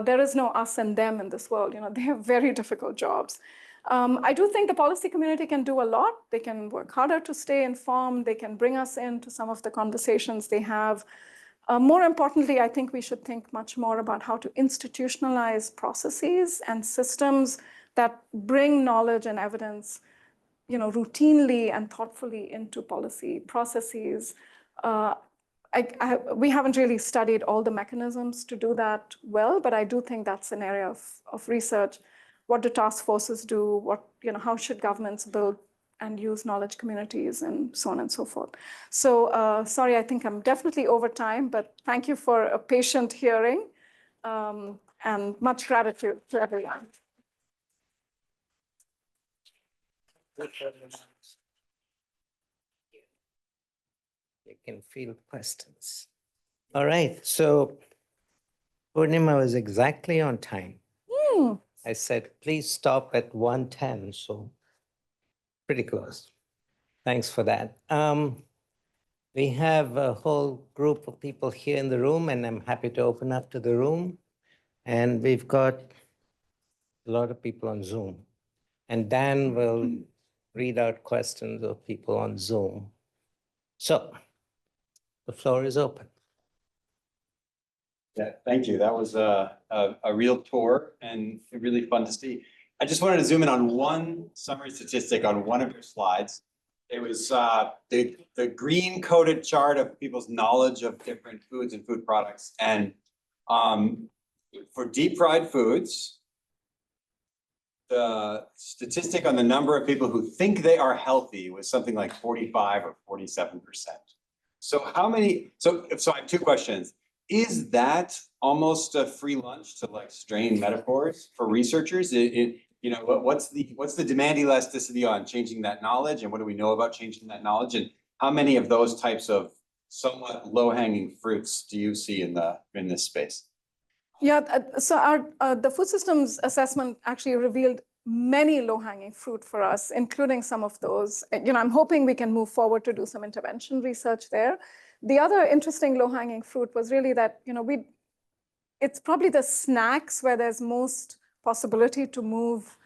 There is no us and them in this world. They have very difficult jobs. I do think the policy community can do a lot. They can work harder to stay informed. They can bring us into some of the conversations they have. More importantly, I think we should think much more about how to institutionalize processes and systems that bring knowledge and evidence, routinely and thoughtfully into policy processes. We haven't really studied all the mechanisms to do that well, but I do think that's an area of research. What do task forces do? How should governments build and use knowledge communities and so on and so forth? So sorry, I think I'm definitely over time, but thank you for a patient hearing and much gratitude to everyone. You can field questions. All right, so Purnima was exactly on time. I said, please stop at 1:10, so pretty close. Thanks for that. We have a whole group of people here in the room, and I'm happy to open up to the room. And we've got a lot of people on Zoom. And Dan will read out questions of people on Zoom. So the floor is open. Yeah, thank you. That was a real tour and really fun to see. I just wanted to zoom in on one summary statistic on one of your slides. It was the green coded chart of people's knowledge of different foods and food products. And for deep fried foods, the statistic on the number of people who think they are healthy was something like 45 or 47%. So how many, so I have two questions. Is that almost a free lunch to strain metaphors for researchers? What's the demand elasticity on changing that knowledge, and what do we know about changing that knowledge, and how many of those types of somewhat low-hanging fruits do you see in this space? Yeah, so the food systems assessment actually revealed many low-hanging fruit for us, including some of those. I'm hoping we can move forward to do some intervention research there. The other interesting low-hanging fruit was really that, it's probably the snacks where there's most possibility to move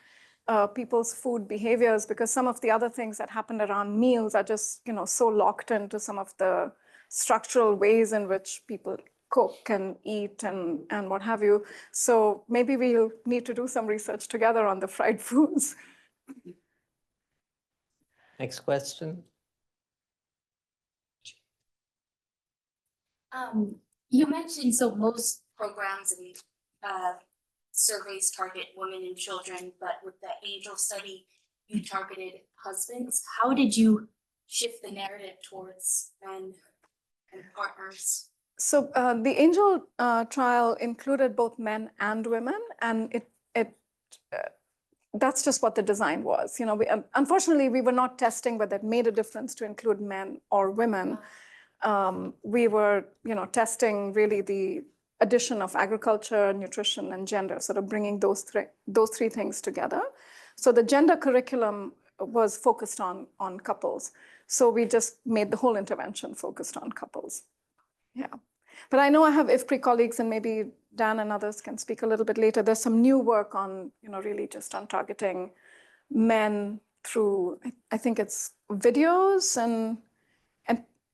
people's food behaviors, because some of the other things that happen around meals are just, so locked into some of the structural ways in which people cook and eat and what have you. So maybe we'll need to do some research together on the fried foods. Next question. You mentioned, so most programs and surveys target women and children, but with the Angel study, you targeted husbands. How did you shift the narrative towards men and partners? So the Angel trial included both men and women, and that's just what the design was. You know, unfortunately, we were not testing whether it made a difference to include men or women. We were, testing really the addition of agriculture, nutrition, and gender, sort of bringing those three things together. So the gender curriculum was focused on couples. So we just made the whole intervention focused on couples. Yeah. But I know I have IFPRI colleagues, and maybe Dan and others can speak a little bit later. There's some new work on, really just on targeting men through, I think it's videos and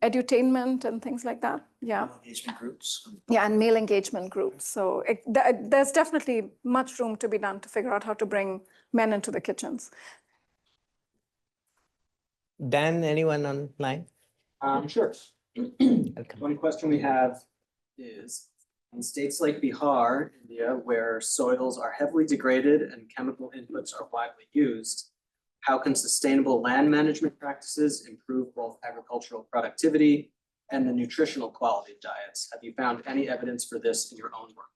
edutainment and things like that. Yeah. Male engagement groups. Yeah, and male engagement groups. So there's definitely much room to be done to figure out how to bring men into the kitchens. Dan, anyone online? Sure. Welcome. One question we have is, in states like Bihar, India, where soils are heavily degraded and chemical inputs are widely used, how can sustainable land management practices improve both agricultural productivity and the nutritional quality of diets? Have you found any evidence for this in your own work?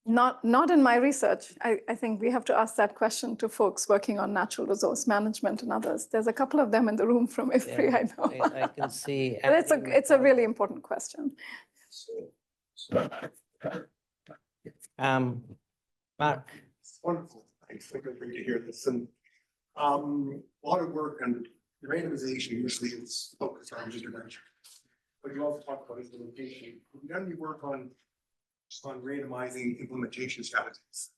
Not in my research. I think we have to ask that question to folks working on natural resource management and others. There's a couple of them in the room from IFPRI, I know. I can see. But it's a really important question. Mark. Wonderful. Thanks. Great to hear this. And a lot of work and randomization usually is focused on user measure. But you also talk about implementation. Have you done any work on randomizing implementation strategies?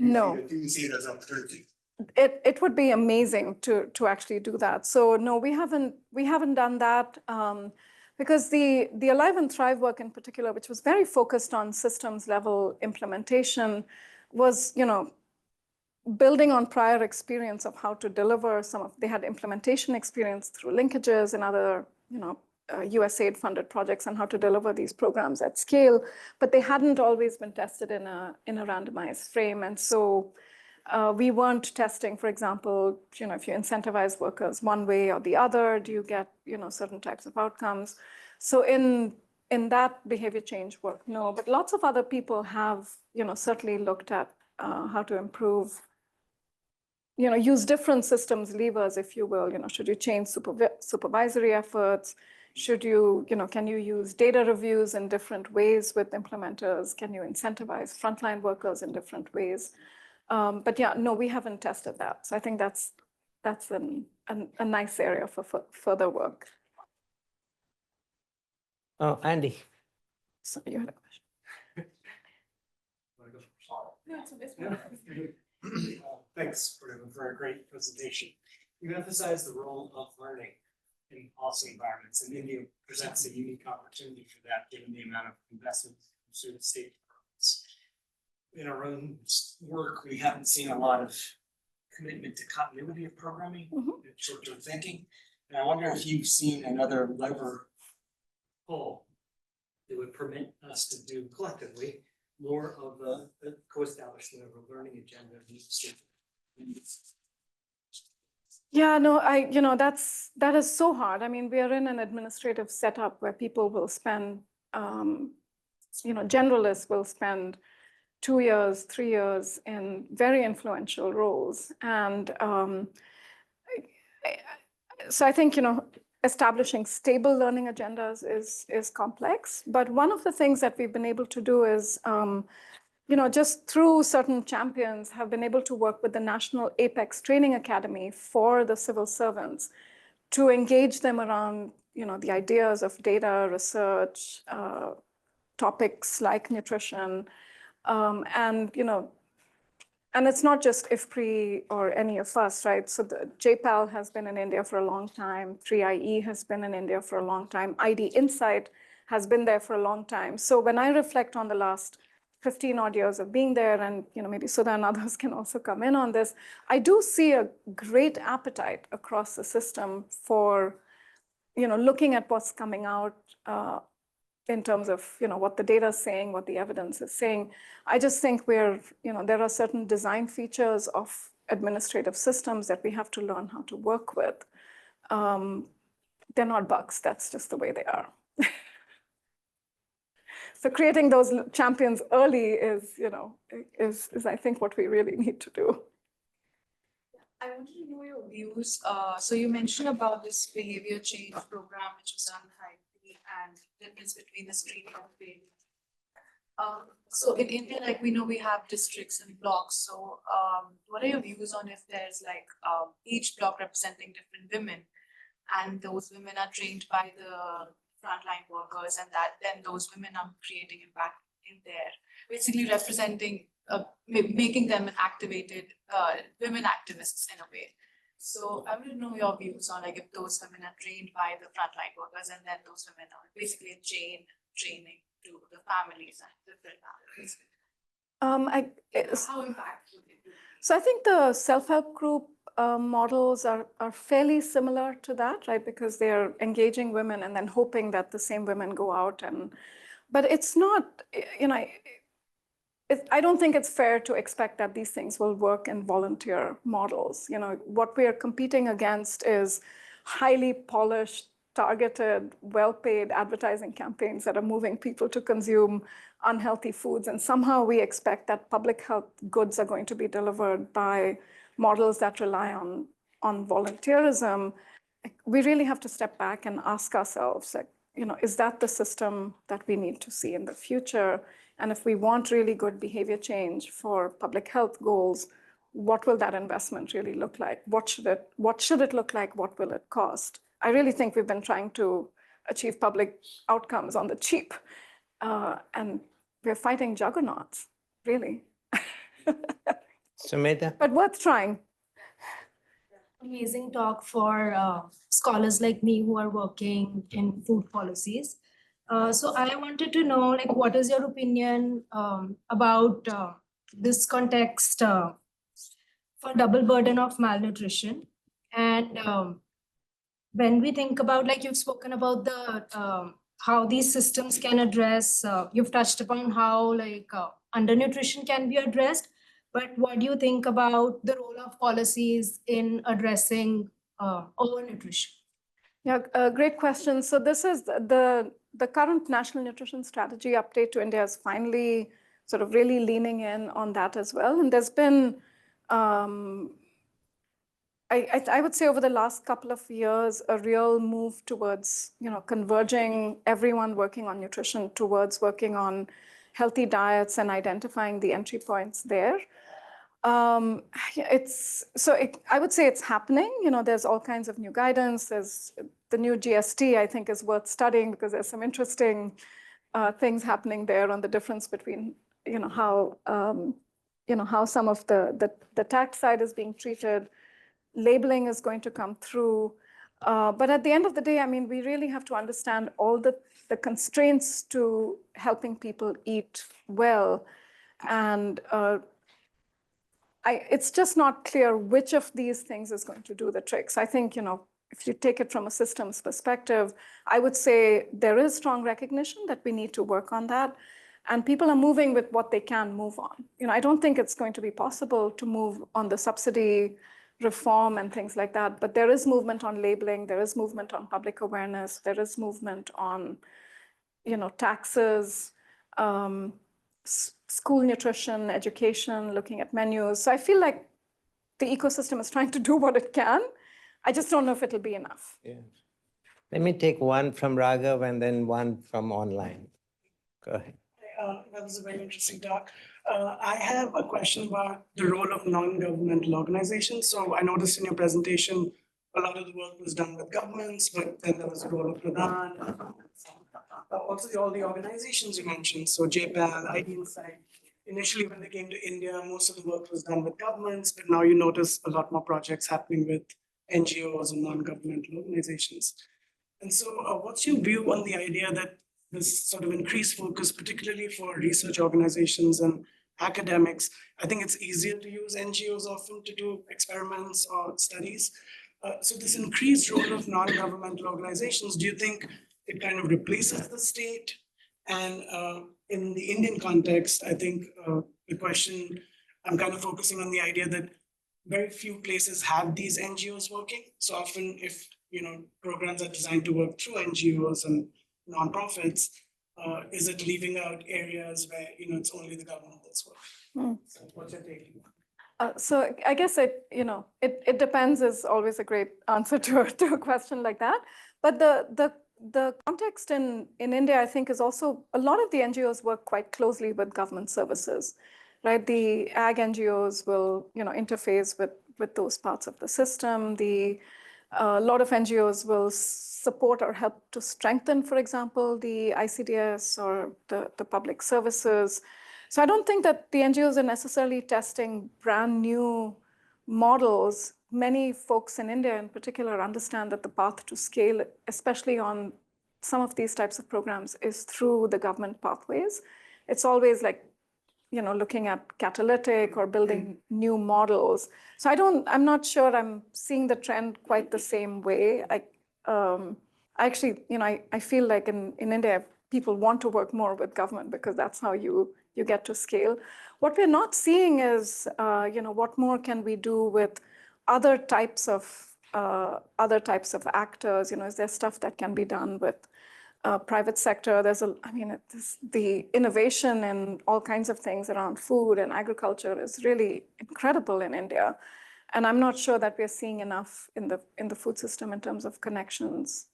No. Do you see it as an opportunity? It would be amazing to actually do that. So no, we haven't done that because the Alive and Thrive work in particular, which was very focused on systems level implementation, was building on prior experience of how to deliver they had implementation experience through linkages and other USAID funded projects and how to deliver these programs at scale, but they hadn't always been tested in a randomized frame. And so we weren't testing, for example, if you incentivize workers one way or the other, do you get, certain types of outcomes? So in that behavior change work, no, but lots of other people have, certainly looked at how to improve, use different systems levers, if you will, should you change supervisory efforts? Should you, can you use data reviews in different ways with implementers? Can you incentivize frontline workers in different ways? But yeah, no, we haven't tested that. So I think that's a nice area for further work. Oh, Andy. So you had a question. Thanks for a great presentation. You emphasize the role of learning in policy environments, and India presents a unique opportunity for that, given the amount of investment through the state departments. In our own work, we haven't seen a lot of commitment to continuity of programming and short-term thinking. And I wonder if you've seen another lever pull that would permit us to do collectively more of the co-establishment of a learning agenda in the state. Yeah, no, that is so hard. I mean, we are in an administrative setup where people will spend, generalists will spend 2 years, 3 years in very influential roles. And so I think, establishing stable learning agendas is complex. But one of the things that we've been able to do is, just through certain champions, have been able to work with the National Apex Training Academy for the civil servants to engage them around, the ideas of data research, topics like nutrition, and it's not just IFPRI or any of us, right? So the JPAL has been in India for a long time. 3IE has been in India for a long time. ID Insight has been there for a long time. So when I reflect on the last 15 odd years of being there, and maybe Sudha and others can also come in on this, I do see a great appetite across the system for looking at what's coming out in terms of, what the data is saying, what the evidence is saying. I just think there are certain design features of administrative systems that we have to learn how to work with. They're not bugs, that's just the way they are. So creating those champions early is I think what we really need to do. I wanted to know your views. So you mentioned about this behavior change program, which was done in IFPRI, and difference between the screening and failure. So in India, like we know we have districts and blocks. So what are your views on if there's like each block representing different women, and those women are trained by the frontline workers, and that then those women are creating impact in there, basically representing, making them an activated women activists in a way. So I would know your views on like if those women are trained by the frontline workers, and then those women are basically a chain training to the families and different families. How impactful they do. So I think the self-help group models are fairly similar to that, right? Because they're engaging women and then hoping that the same women go out but it's not, I don't think it's fair to expect that these things will work in volunteer models. What we are competing against is highly polished, targeted, well-paid advertising campaigns that are moving people to consume unhealthy foods. And somehow we expect that public health goods are going to be delivered by models that rely on volunteerism. We really have to step back and ask ourselves, is that the system that we need to see in the future? And if we want really good behavior change for public health goals, what will that investment really look like? What should it look like? What will it cost? I really think we've been trying to achieve public outcomes on the cheap, and we're fighting juggernauts, really. Sumita? But worth trying. Amazing talk for scholars like me who are working in food policies. So I wanted to know, like, what is your opinion about this context for double burden of malnutrition? And when we think about, like you've spoken about the how these systems can address, you've touched upon how undernutrition can be addressed, but what do you think about the role of policies in addressing overnutrition? Yeah, great question. So this is the current National Nutrition Strategy update to India is finally sort of really leaning in on that as well. And there's been, I would say over the last couple of years, a real move towards, converging everyone working on nutrition towards working on healthy diets and identifying the entry points there. I would say it's happening. There's all kinds of new guidance. There's the new GST, I think, is worth studying because there's some interesting things happening there on the difference between, how some of the tax side is being treated. Labeling is going to come through. But at the end of the day, I mean, we really have to understand all the constraints to helping people eat well. And it's just not clear which of these things is going to do the tricks. I think, if you take it from a systems perspective, I would say there is strong recognition that we need to work on that. And people are moving with what they can move on. I don't think it's going to be possible to move on the subsidy reform and things like that, but there is movement on labeling, there is movement on public awareness, there is movement on, taxes, school nutrition, education, looking at menus. So I feel like the ecosystem is trying to do what it can. I just don't know if it'll be enough. Yeah. Let me take one from Raghav and then one from online. Go ahead. That was a very interesting talk. I have a question about the role of non-governmental organizations. So I noticed in your presentation, a lot of the work was done with governments, but then there was a role of Menon. Also, all the organizations you mentioned, so JPAL, ID Insight. Initially, when they came to India, most of the work was done with governments, but now you notice a lot more projects happening with NGOs and non-governmental organizations. And so what's your view on the idea that this sort of increased focus, particularly for research organizations and academics, I think it's easier to use NGOs often to do experiments or studies. So this increased role of non-governmental organizations, do you think it kind of replaces the state And in the Indian context, I think the question, I'm kind of focusing on the idea that very few places have these NGOs working. So often if, programs are designed to work through NGOs and nonprofits, is it leaving out areas where, it's only the government that's working? So what's your take? So I guess it depends is always a great answer to a question like that. But the context in India, I think, is also a lot of the NGOs work quite closely with government services, right? The ag NGOs will, interface with those parts of the system. A lot of NGOs will support or help to strengthen, for example, the ICDS or the public services. So I don't think that the NGOs are necessarily testing brand new models. Many folks in India in particular understand that the path to scale, especially on some of these types of programs, is through the government pathways. It's always like, looking at catalytic or building new models. So I'm not sure I'm seeing the trend quite the same way. Actually, I feel like in India, people want to work more with government because that's how you get to scale. What we're not seeing is, what more can we do with other types of actors? Is there stuff that can be done with private sector? The innovation in all kinds of things around food and agriculture is really incredible in India. And I'm not sure that we're seeing enough in the food system in terms of connections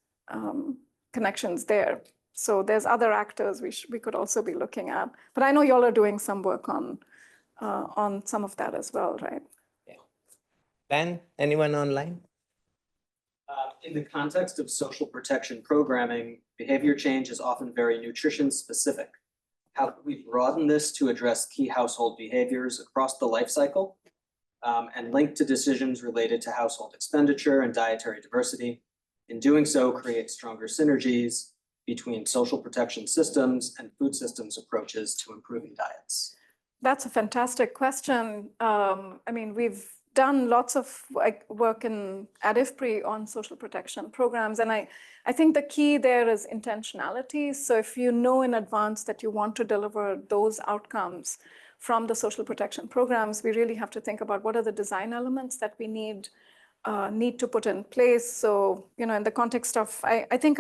there. So there's other actors we could also be looking at. But I know y'all are doing some work on some of that as well, right? Yeah. Ben, anyone online? In the context of social protection programming, behavior change is often very nutrition specific. How can we broaden this to address key household behaviors across the life cycle and link to decisions related to household expenditure and dietary diversity? In doing so, create stronger synergies between social protection systems and food systems approaches to improving diets? That's a fantastic question. We've done lots of work at IFPRI on social protection programs. And I think the key there is intentionality. So if you know in advance that you want to deliver those outcomes from the social protection programs, we really have to think about what are the design elements that we need to put in place. So, in the context of, I think,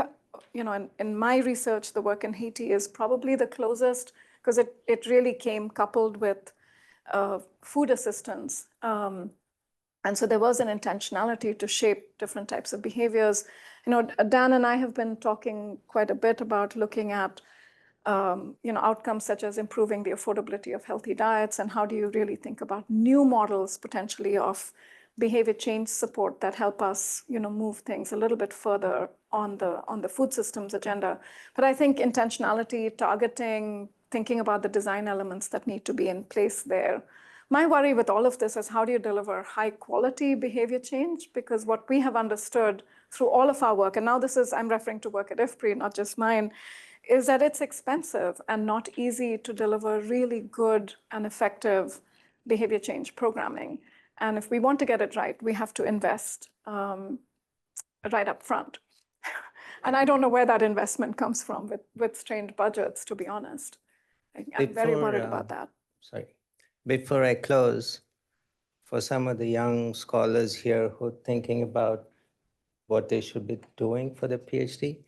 in my research, the work in Haiti is probably the closest because it really came coupled with food assistance. And so there was an intentionality to shape different types of behaviors. Dan and I have been talking quite a bit about looking at outcomes such as improving the affordability of healthy diets, and how do you really think about new models potentially of behavior change support that help us, move things a little bit further on the food systems agenda. But I think intentionality, targeting, thinking about the design elements that need to be in place there. My worry with all of this is how do you deliver high quality behavior change? Because what we have understood through all of our work, and now I'm referring to work at IFPRI, not just mine, is that it's expensive and not easy to deliver really good and effective behavior change programming. And if we want to get it right, we have to invest right up front. And I don't know where that investment comes from with strained budgets, to be honest. I'm very worried about that. Sorry. Before I close, for some of the young scholars here who are thinking about what they should be doing for the PhD,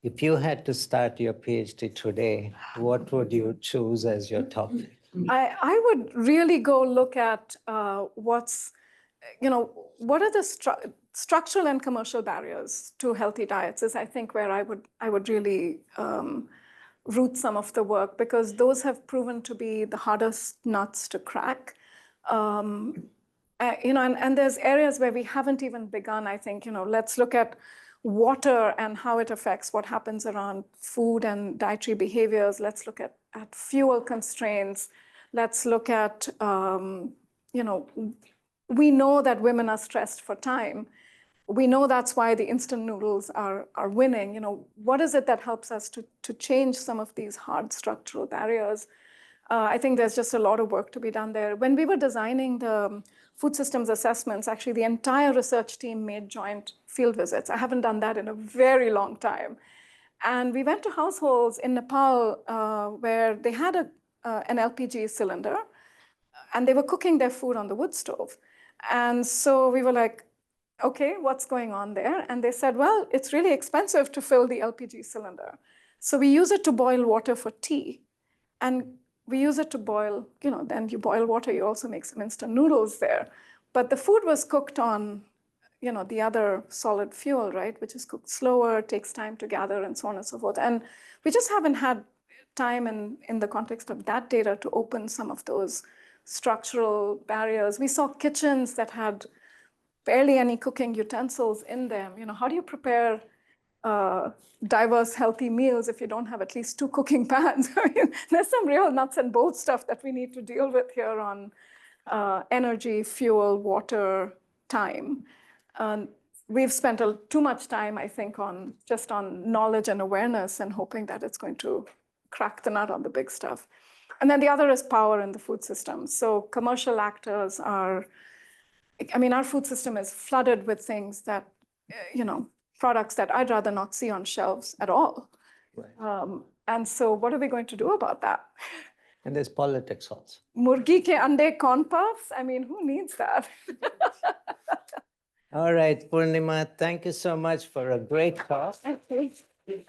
if you had to start your PhD today, what would you choose as your topic? I would really go look at what are the structural and commercial barriers to healthy diets is, I think, where I would really root some of the work, because those have proven to be the hardest nuts to crack. And there's areas where we haven't even begun. I think, let's look at water and how it affects what happens around food and dietary behaviors. Let's look at fuel constraints. Let's look at, we know that women are stressed for time. We know that's why the instant noodles are winning. What is it that helps us to change some of these hard structural barriers? I think there's just a lot of work to be done there. When we were designing the food systems assessments, actually the entire research team made joint field visits. I haven't done that in a very long time. And we went to households in Nepal where they had an LPG cylinder and they were cooking their food on the wood stove. And so we were like, okay, what's going on there? And they said, well, it's really expensive to fill the LPG cylinder. So we use it to boil water for tea. And we use it to boil, then you boil water, you also make some instant noodles there. But the food was cooked on, the other solid fuel, right, which is cooked slower, takes time to gather, and so on and so forth. And we just haven't had time in the context of that data to open some of those structural barriers. We saw kitchens that had barely any cooking utensils in them. How do you prepare diverse, healthy meals if you don't have at least 2 cooking pans? I mean, there's some real nuts and bolts stuff that we need to deal with here on energy, fuel, water, time. We've spent too much time, I think, on knowledge and awareness and hoping that it's going to crack the nut on the big stuff. And then the other is power in the food system. So commercial actors our food system is flooded with things that, products that I'd rather not see on shelves at all. Right. And so what are we going to do about that? And there's politics also. Murgi ke ande corn puffs? I mean, who needs that? All right, Purnima, thank you so much for a great talk. Thank you.